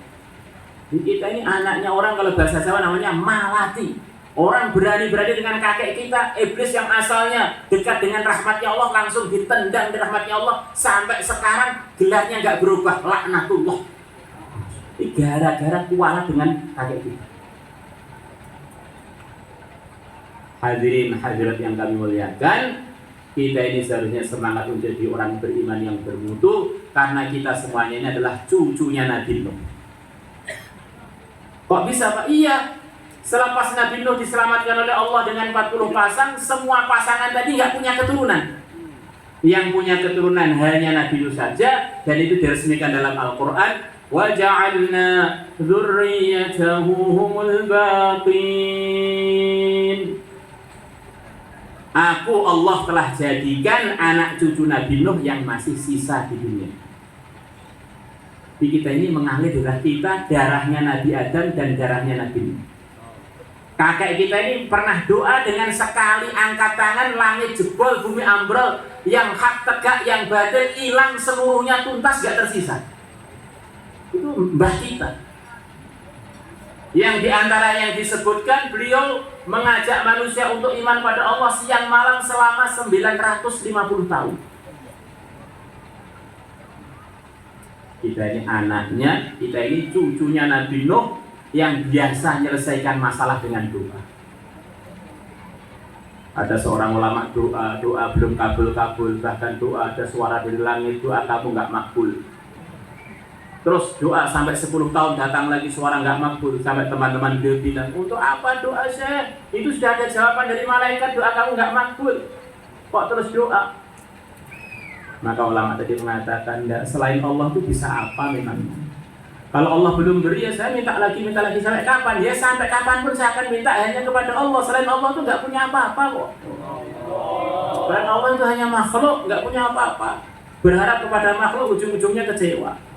Kita ini anaknya orang, kalau bahasa Jawa namanya malati. Orang berani-berani dengan kakek kita. Iblis yang asalnya dekat dengan rahmatnya Allah langsung ditendang dari rahmatnya Allah. Sampai sekarang gelarnya gak berubah, laknatullah. Ini gara-gara kualat dengan kakek kita. Hadirin hadirat yang kami muliakan, kita ini seharusnya semangat menjadi orang beriman yang bermutu, karena kita semuanya ini adalah cucunya Nabi Nuh. Kok bisa Pak? Iya, selepas Nabi Nuh diselamatkan oleh Allah dengan 40 pasang, semua pasangan tadi nggak punya keturunan. Yang punya keturunan hanya Nabi Nuh saja, dan itu diresmikan dalam Al-Quran. وَجَعَلْنَا ذُرِّيَّتَهُ هُمُ الْبَاقِينَ. Aku Allah telah jadikan anak cucu Nabi Nuh yang masih sisa di dunia. Jadi kita ini mengalir darah kita, darahnya Nabi Adam dan darahnya Nabi Nuh. Kakek kita ini pernah doa dengan sekali angkat tangan, langit jebol, bumi ambrol, yang hak tegak, yang batil hilang seluruhnya, tuntas gak tersisa. Itu mbah kita. Yang diantara yang disebutkan, beliau mengajak manusia untuk iman pada Allah siang malam selama 950 tahun. Kita ini anaknya, kita ini cucunya Nabi Nuh yang biasa menyelesaikan masalah dengan doa. Ada seorang ulama doa belum kabul-kabul, bahkan doa ada suara dari langit, doa kamu gak makbul. Terus doa sampai 10 tahun datang lagi suara nggak makbul, sampai teman-teman dia bilang, untuk apa doa saya? Itu sudah ada jawaban dari malaikat, doa kamu nggak makbul. Kok terus doa? Maka ulama tadi mengatakan, selain Allah itu bisa apa memang? Kalau Allah belum beri, ya saya minta lagi sampai kapan? Ya sampai kapanpun saya akan minta hanya kepada Allah. Selain Allah itu nggak punya apa-apa kok. Selain Allah itu hanya makhluk, nggak punya apa-apa. Berharap kepada makhluk ujung-ujungnya kecewa.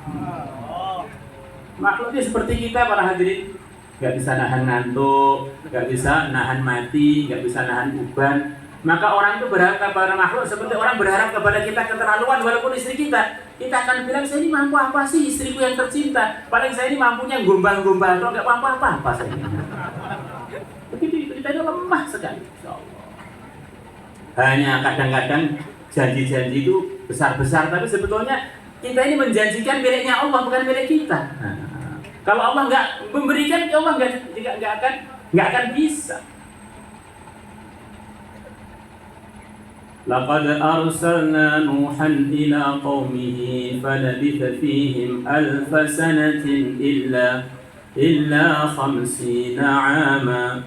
Makhluk ini seperti kita para hadirin, gak bisa nahan ngantuk, gak bisa nahan mati, gak bisa nahan uban. Maka orang itu berharap kepada makhluk seperti orang berharap kepada kita keterlaluan. Walaupun istri kita akan bilang, saya ini mampu apa sih istriku yang tercinta? Paling saya ini mampunya gombal-gombal, kalau gak mampu apa-apa saya. Begitu, kita itu lemah sekali, insyaallah. Hanya kadang-kadang janji-janji itu besar-besar, tapi sebetulnya kita ini menjanjikan miliknya Allah, bukan milik kita. Kalau Allah nggak memberikan, Allah nggak akan bisa. Laqad arsalna Nuhan ila qaumihi falabitha fihim alf sanatin illa 50 'ama.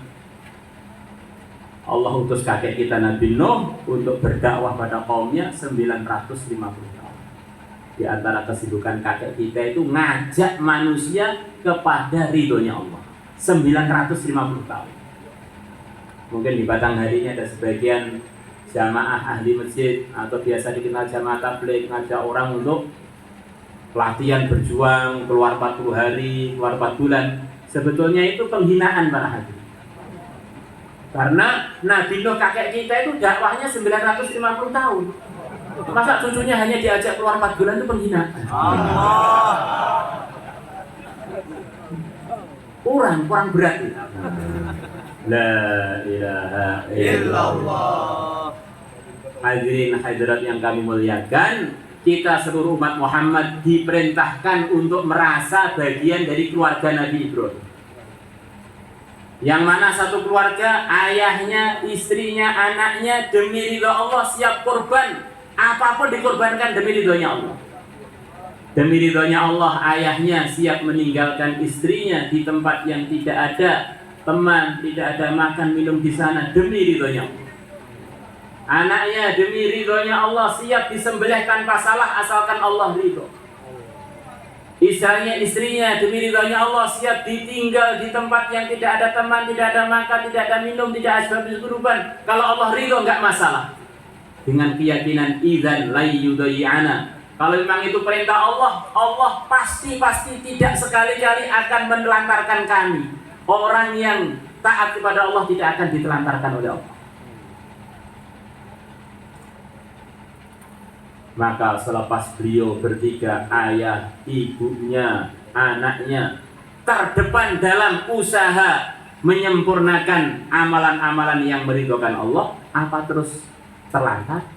Allah utus kakek kita Nabi Nuh untuk berdakwah pada kaumnya 950 tahun. Di antara kesibukan kakek kita itu ngajak manusia kepada ridhonya Allah 950 tahun. Mungkin di batang harinya ada sebagian jamaah ahli masjid atau biasa dikenal jamaah tabligh ngajak orang untuk latihan berjuang, keluar 40 hari, keluar 4 bulan. Sebetulnya itu penghinaan para hadirin. Karena Nabi Nuh kakek kita itu dakwahnya 950 tahun. Masa cucunya hanya diajak keluar 4 bulan itu penghinaan. Kurang berat itu. La ilaha illallah. Hadirin hadirat yang kami muliakan, kita seluruh umat Muhammad diperintahkan untuk merasa bagian dari keluarga Nabi Ibrahim. Yang mana satu keluarga, ayahnya, istrinya, anaknya demi ridho Allah siap korban, apapun dikorbankan demi ridhonya Allah. Demi ridhonya Allah, ayahnya siap meninggalkan istrinya di tempat yang tidak ada teman, tidak ada makan minum di sana demi ridhonya Allah. Anaknya demi ridhonya Allah siap disembelih tanpa salah asalkan Allah ridho. Istrinya demi ridhonya Allah siap ditinggal di tempat yang tidak ada teman, tidak ada makan, tidak ada minum, tidak ada kesurupan. Kalau Allah ridho nggak masalah. Dengan keyakinan idzan la yudayyana. Kalau memang itu perintah Allah, Allah pasti tidak sekali-kali akan menelantarkan kami. Orang yang taat kepada Allah tidak akan ditelantarkan oleh Allah. Maka selepas beliau bertiga, ayah, ibunya, anaknya, terdepan dalam usaha menyempurnakan amalan-amalan yang meridhokan Allah, apa terus terlantar?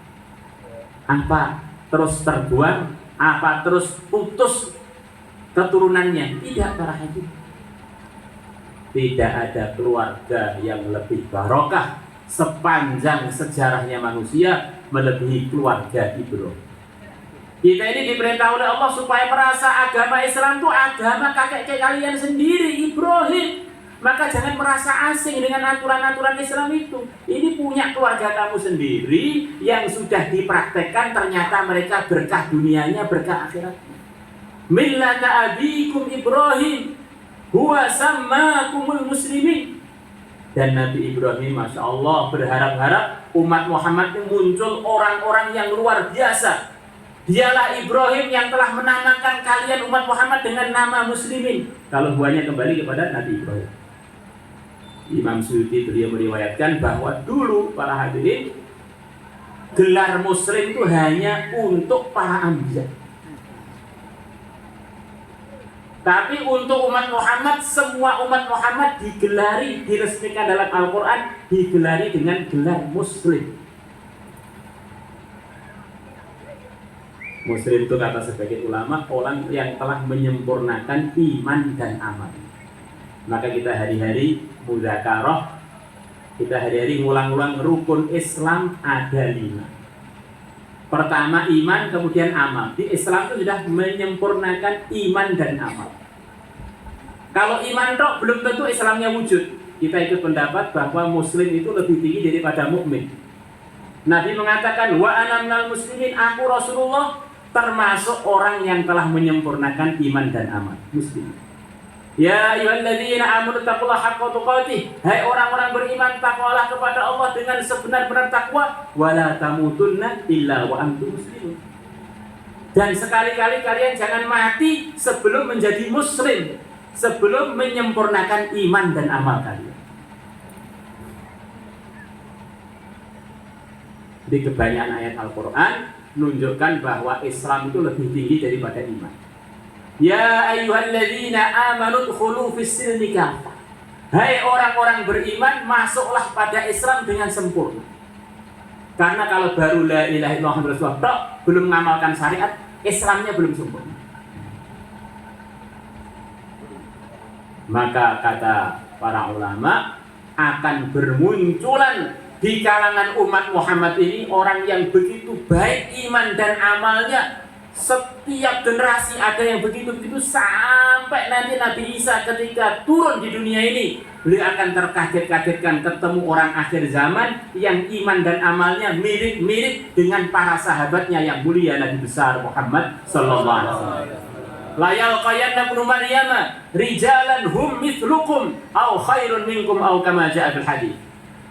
Apa terus terbuang? Apa terus putus keturunannya? Tidak, para haji. Tidak ada keluarga yang lebih barokah sepanjang sejarahnya manusia melebihi keluarga Ibrahim. Kita ini diperintah oleh Allah supaya merasa agama Islam itu agama kakek kalian sendiri, Ibrahim. Maka jangan merasa asing dengan aturan-aturan Islam itu. Ini punya keluarga kamu sendiri yang sudah dipraktekkan, ternyata mereka berkah dunianya, berkah akhiratnya. Millata abikum Ibrahim huwa sammakumul muslimin. Dan Nabi Ibrahim, Masya Allah, berharap-harap umat Muhammad ini muncul orang-orang yang luar biasa. Dialah Ibrahim yang telah menamakan kalian umat Muhammad dengan nama muslimin. Kalau buahnya kembali kepada Nabi Ibrahim. Imam Suyuti beliau meriwayatkan bahwa dulu para hadirin, gelar muslim itu hanya untuk para anbiya. Tapi untuk umat Muhammad, semua umat Muhammad digelari, diresmikan dalam Al-Quran, digelari dengan gelar muslim. Muslim itu kata sebagian ulama, orang yang telah menyempurnakan iman dan amal. Maka kita hari-hari mudzakarah, kita hari-hari ngulang-ulang rukun Islam ada 5. Pertama iman, kemudian amal. Di Islam itu sudah menyempurnakan iman dan amal. Kalau iman tok belum tentu Islamnya wujud. Kita ikut pendapat bahwa Muslim itu lebih tinggi daripada mukmin. Nabi mengatakan, wa ana minal muslimin, aku Rasulullah termasuk orang yang telah menyempurnakan iman dan amal. Muslim. Ya ayyuhalladzina amanu taqullaha haqqa tuqatih. Hai orang-orang beriman, takwalah kepada Allah dengan sebenar-benar takwa, wala tamutunna illa wa antum muslimun. Dan sekali-kali kalian jangan mati sebelum menjadi muslim, sebelum menyempurnakan iman dan amal kalian. Di kebanyakan ayat Al-Quran menunjukkan bahwa Islam itu lebih tinggi daripada iman. Ya ayyuhalladzina amanu dkhulu fis-silmi kaffah. Hai orang-orang beriman, masuklah pada Islam dengan sempurna. Karena kalau baru la ilaha illallah Muhammadur Rasulullah belum mengamalkan syariat, Islamnya belum sempurna. Maka kata para ulama, akan bermunculan di kalangan umat Muhammad ini orang yang begitu baik iman dan amalnya. Setiap generasi ada yang begitu-begitu sampai nanti Nabi Isa ketika turun di dunia ini, beliau akan terkaget-kagetkan ketemu orang akhir zaman yang iman dan amalnya mirip-mirip dengan para sahabatnya yang mulia Nabi besar Muhammad sallallahu alaihi wasallam. La yalqayanna ibnu Maryam rijalan hum mithlukum aw khairun minkum aw kama jaa fil hadits.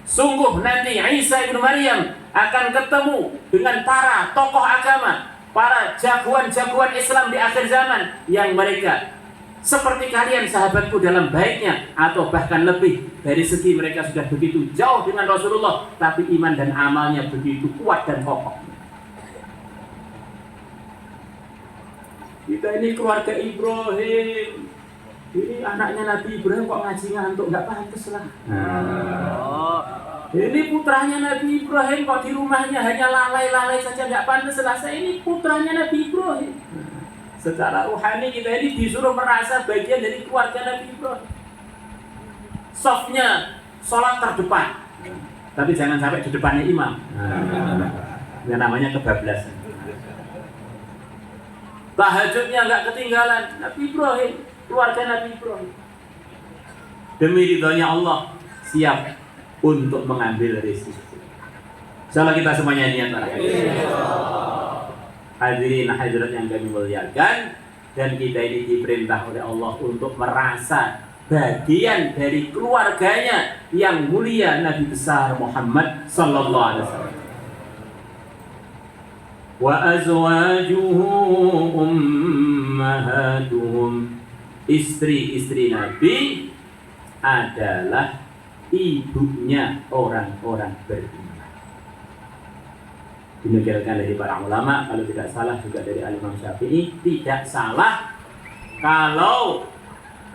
Sungguh nanti Isa ibnu Maryam akan ketemu dengan para tokoh agama, para jagoan-jagoan Islam di akhir zaman yang mereka seperti kalian sahabatku dalam baiknya, atau bahkan lebih dari segi mereka sudah begitu jauh dengan Rasulullah, tapi iman dan amalnya begitu kuat dan kokoh. Kita ini keluarga Ibrahim. Ini anaknya Nabi Ibrahim kok ngaji ngantuk, nggak pantas lah. Ini putranya Nabi Ibrahim kok di rumahnya hanya lalai-lalai saja, nggak pantas lah. Saya ini putranya Nabi Ibrahim. Secara rohani kita ini disuruh merasa bagian dari keluarga Nabi Ibrahim. softnya sholat terdepan, tapi jangan sampai di depannya imam. Yang namanya kebablasan. Tahajudnya nggak ketinggalan. Nabi Ibrahim, keluarga Nabi Ibrahim, demi ridhonya Allah siap untuk mengambil risiko. Insyaallah kita semuanya niat para hadirin hadirat yang kami muliakan, dan kita ini diperintah oleh Allah untuk merasa bagian dari keluarganya yang mulia Nabi besar Muhammad sallallahu alaihi wasallam. Wa azwajuhu ummahatuhum, istri-istri Nabi adalah ibunya orang-orang beriman. Dinukilkan dari para ulama, kalau tidak salah juga dari Imam Syafi'i, tidak salah kalau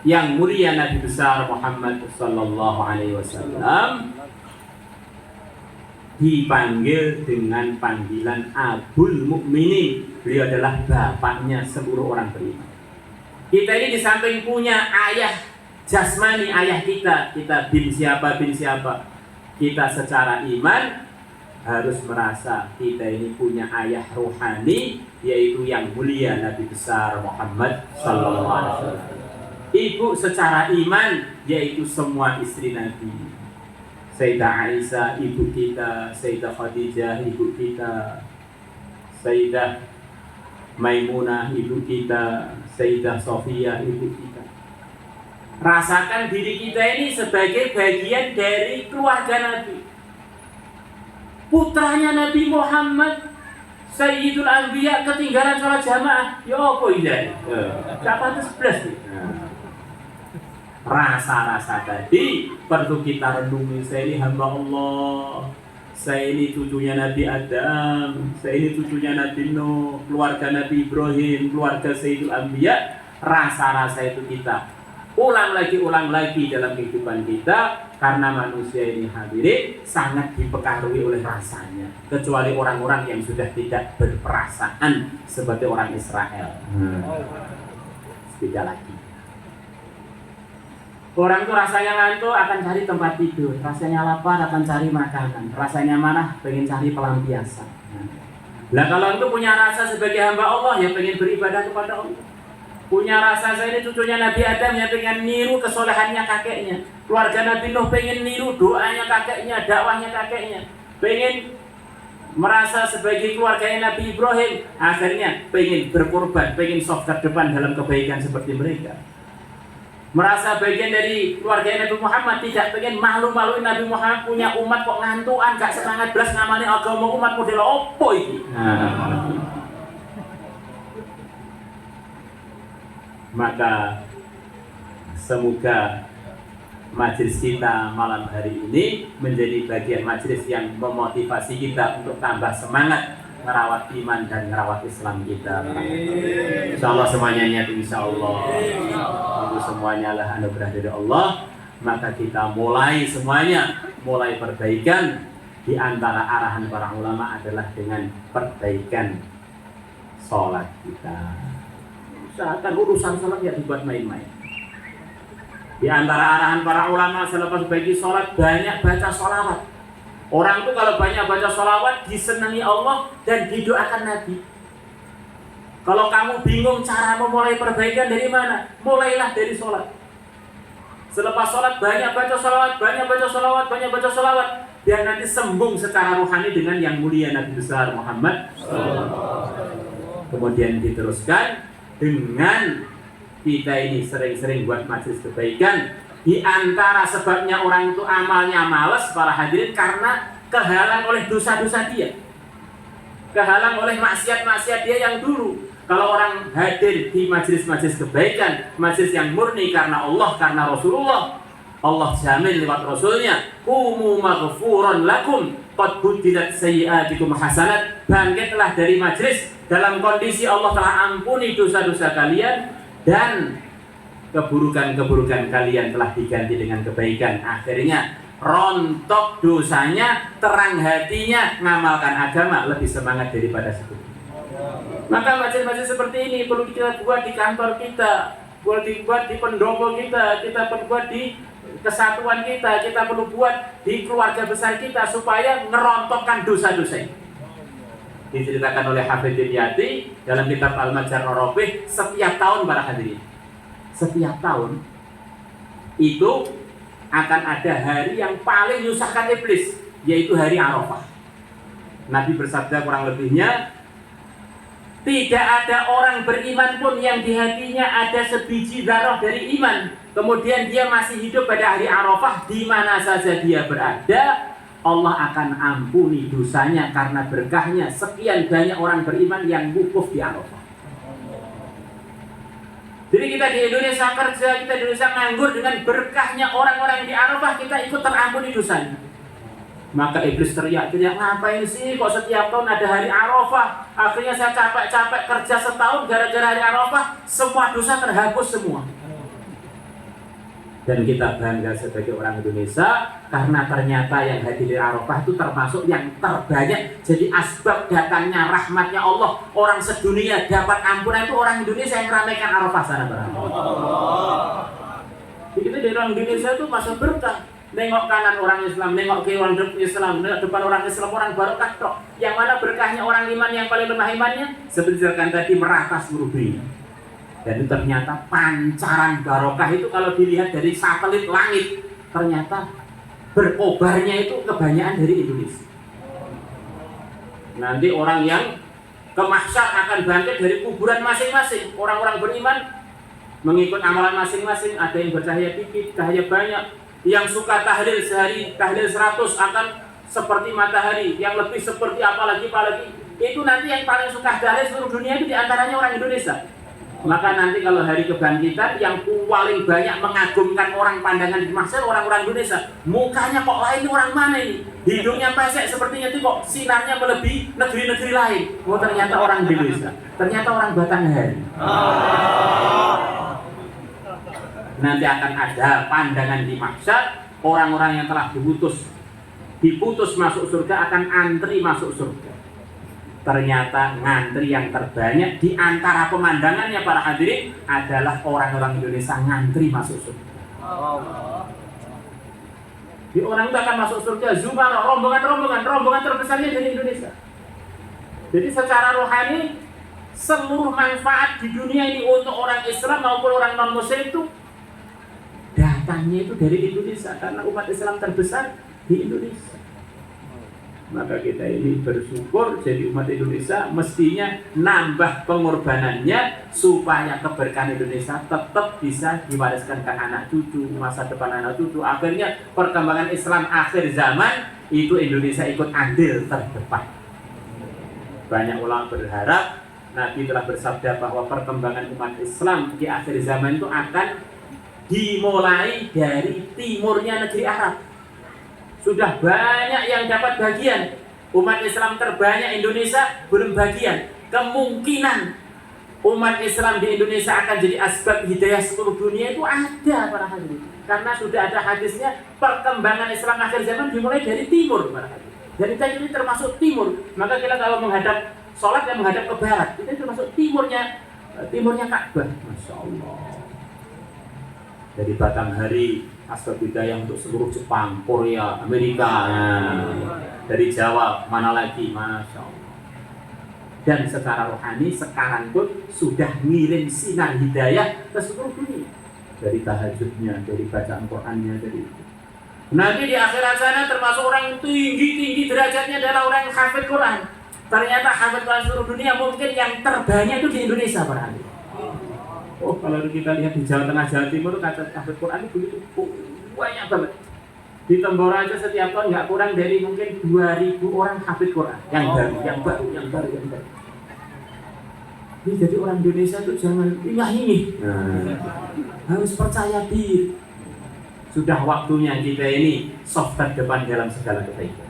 yang mulia Nabi besar Muhammad sallallahu alaihi wasallam dipanggil dengan panggilan Abul Mukminin. Beliau adalah bapaknya seluruh orang beriman. Kita ini di samping punya ayah jasmani, ayah kita bin siapa, kita secara iman harus merasa kita ini punya ayah rohani, yaitu yang mulia Nabi besar Muhammad sallallahu alaihi wasallam. Ibu secara iman yaitu semua istri Nabi. Sayyidah Aisyah ibu kita, Sayyidah Khadijah ibu kita, Sayyidah Maimunah ibu kita, Sayyidah Sofia ibu kita. Rasakan diri kita ini sebagai bagian dari keluarga Nabi. Putranya Nabi Muhammad Sayyidul Anbiya ketinggalan sholat jamaah, ya apa ini? Gak pantas 11 nih. Rasa-rasa tadi perlu kita renungi. Saya ini hamba Allah, saya ini cucunya Nabi Adam, saya ini cucunya Nabi Nuh, keluarga Nabi Ibrahim, keluarga Sayyidul Anbiya. Rasa-rasa itu kita ulang lagi dalam kehidupan kita, karena manusia ini hadirin sangat dipengaruhi oleh rasanya, kecuali orang-orang yang sudah tidak berperasaan seperti orang Israel. Tidak lagi. Orang itu rasanya ngantuk akan cari tempat tidur, rasanya lapar akan cari makanan, rasanya marah pengen cari pelampiasan. Nah kalau itu punya rasa sebagai hamba Allah yang pengen beribadah kepada Allah, punya rasa saya ini cucunya Nabi Adam yang pengen niru kesolehannya kakeknya, keluarga Nabi Nuh pengen niru doanya kakeknya, dakwahnya kakeknya, pengen merasa sebagai keluarganya Nabi Ibrahim, akhirnya pengen berkorban, pengen soft terdepan dalam kebaikan seperti mereka. Merasa bagian dari keluarga Nabi Muhammad, tidak pengen malu-maluin Nabi Muhammad punya umat kok ngantuan, gak semangat belas ngamani agama umat model opo ini. Maka semoga majelis kita malam hari ini menjadi bagian majelis yang memotivasi kita untuk tambah semangat merawat iman dan merawat Islam kita. Insyaallah semuanya niat, insyaallah itu semuanya adalah anugerah dari Allah. Maka kita mulai perbaikan. Di antara arahan para ulama adalah dengan perbaikan sholat kita. Usahakan urusan sholat ya dibuat main-main. Di antara arahan para ulama selepas perbaiki sholat, banyak baca sholawat. Orang itu kalau banyak baca sholawat disenangi Allah dan didoakan Nabi. Kalau kamu bingung cara memulai perbaikan dari mana, mulailah dari sholat. Selepas sholat banyak baca sholawat, biar nanti sembung secara rohani dengan yang mulia Nabi besar Muhammad. Kemudian diteruskan dengan kita ini sering-sering buat majelis kebaikan. Di antara sebabnya orang itu amalnya malas para hadirin karena kehalang oleh dosa-dosa dia, kehalang oleh maksiat-maksiat dia yang dulu. Kalau orang hadir di majelis-majelis kebaikan, majelis yang murni karena Allah, karena Rasulullah, Allah jamin lewat Rasulnya, qumu maghfuran lakum qad buddilat sayyi'atikum hasanat. Bangkitlah dari majelis dalam kondisi Allah telah ampuni dosa-dosa kalian dan keburukan-keburukan kalian telah diganti dengan kebaikan. Akhirnya rontok dosanya, terang hatinya, ngamalkan agama lebih semangat daripada sebelumnya. Maka majelis-majelis seperti ini perlu kita buat di kantor kita, perlu dibuat di pendopo kita perlu buat di kesatuan kita perlu buat di keluarga besar kita supaya ngerontokkan dosa-dosa ini. Diceritakan oleh Hafidz Dimyati dalam kitab Al-Majar Ar-Rabih, setiap tahun para hadirin, setiap tahun itu akan ada hari yang paling menyusahkan iblis, yaitu hari Arafah. Nabi bersabda kurang lebihnya, tidak ada orang beriman pun yang di hatinya ada sebiji darah dari iman, kemudian dia masih hidup pada hari Arafah, di mana saja dia berada, Allah akan ampuni dosanya karena berkahnya sekian banyak orang beriman yang wukuf di Arafah. Jadi kita di Indonesia kerja, kita di Indonesia nganggur, dengan berkahnya orang-orang yang di Arafah kita ikut terampuni dosanya. Maka iblis teriak-teriak, ngapain sih kok setiap tahun ada hari Arafah? Akhirnya saya capek-capek kerja setahun gara-gara hari Arafah, semua dosa terhapus semua. Dan kita bangga sebagai orang Indonesia karena ternyata yang hadir di Arafah itu termasuk yang terbanyak. Jadi asbab datangnya rahmatnya Allah, orang sedunia dapat ampunan itu orang Indonesia yang meramaikan Arafah sana barang. Jadi kita dari orang Indonesia itu masa berkah. Nengok kanan orang Islam, nengok kiri orang Islam, nengok depan orang Islam, orang barokah tok. Yang mana berkahnya orang iman yang paling lemah imannya, seperti disebutkan tadi, merata seluruh dunia. Dan itu ternyata pancaran barokah itu kalau dilihat dari satelit langit, ternyata berkobarnya itu kebanyakan dari Indonesia. Nanti orang yang ke mahsyar akan bangkit dari kuburan masing-masing. Orang-orang beriman mengikut amalan masing-masing, ada yang bercahaya dikit, cahaya banyak. Yang suka tahlil sehari, tahlil 100 akan seperti matahari, yang lebih seperti apalagi. Itu nanti yang paling suka tahlil seluruh dunia itu diantaranya orang Indonesia. Maka nanti kalau hari kebangkitan yang paling banyak mengagumkan orang pandangan di mahsyar orang-orang Indonesia. Mukanya kok lain, orang mana ini? Hidungnya pesek sepertinya itu kok sinarnya melebihi negeri-negeri lain. Oh ternyata orang Indonesia, ternyata orang Batanghari. Nanti akan ada pandangan di mahsyar, orang-orang yang telah diputus masuk surga akan antri masuk surga. Ternyata ngantri yang terbanyak di antara pemandangannya para hadirin adalah orang-orang Indonesia ngantri masuk surga. Di orang itu akan masuk surga zumara, rombongan terbesarnya dari Indonesia. Jadi secara rohani seluruh manfaat di dunia ini untuk orang Islam maupun orang non-muslim itu datangnya itu dari Indonesia, karena umat Islam terbesar di Indonesia. Maka kita ini bersyukur jadi umat Indonesia, mestinya nambah pengorbanannya supaya keberkahan Indonesia tetap bisa diwariskan ke anak cucu, masa depan anak cucu. Akhirnya perkembangan Islam akhir zaman itu Indonesia ikut andil terdepan. Banyak ulama berharap, Nabi telah bersabda bahwa perkembangan umat Islam di akhir zaman itu akan dimulai dari timurnya negeri Arab. Sudah banyak yang dapat bagian. Umat Islam terbanyak Indonesia belum bagian. Kemungkinan umat Islam di Indonesia akan jadi asbab hidayah seluruh dunia itu ada para hadirin. Karena sudah ada hadisnya, perkembangan Islam akhir zaman dimulai dari timur para hadirin. Dan kita ini termasuk timur. Maka kita kalau menghadap sholat yang menghadap ke barat, kita termasuk timurnya Ka'bah. Masya Allah. Dari Batanghari asbab hidayah untuk seluruh Jepang, Korea, Amerika, dari Jawa, mana lagi, Masya Allah. Dan secara rohani sekarang pun sudah ngirim sinar hidayah ke seluruh dunia. Dari tahajudnya, dari bacaan Qur'annya, dari itu. Nanti di akhirat sana termasuk orang yang tinggi derajatnya adalah orang yang hafid Qur'an. Ternyata hafid Qur'an seluruh dunia mungkin yang terbanyak itu di Indonesia berarti. Oh, kalau kita lihat di Jawa Tengah, Jawa Timur, kata hafid Quran itu begitu banyak banget. Di Tembora aja setiap tahun nggak kurang dari mungkin 2.000 orang hafid Quran yang baru. Ini jadi orang Indonesia itu jangan ini. Harus percaya diri. Sudah waktunya kita ini soft terdepan dalam segala kebaikan.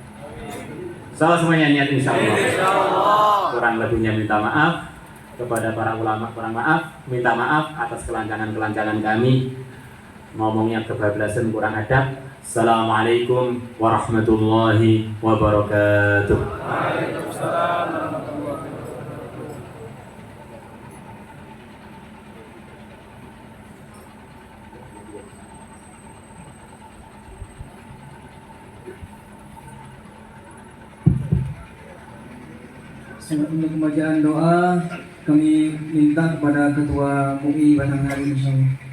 Salah semuanya niat insya Allah. Kurang lebihnya minta maaf. Kepada para ulama kurang maaf, minta maaf atas kelancangan kami, ngomongnya kebablasan kurang adab. Assalamualaikum warahmatullahi wabarakatuh. Waalaikumsalam. Untuk pembacaan doa kami minta kepada Ketua MUI pada hari ini.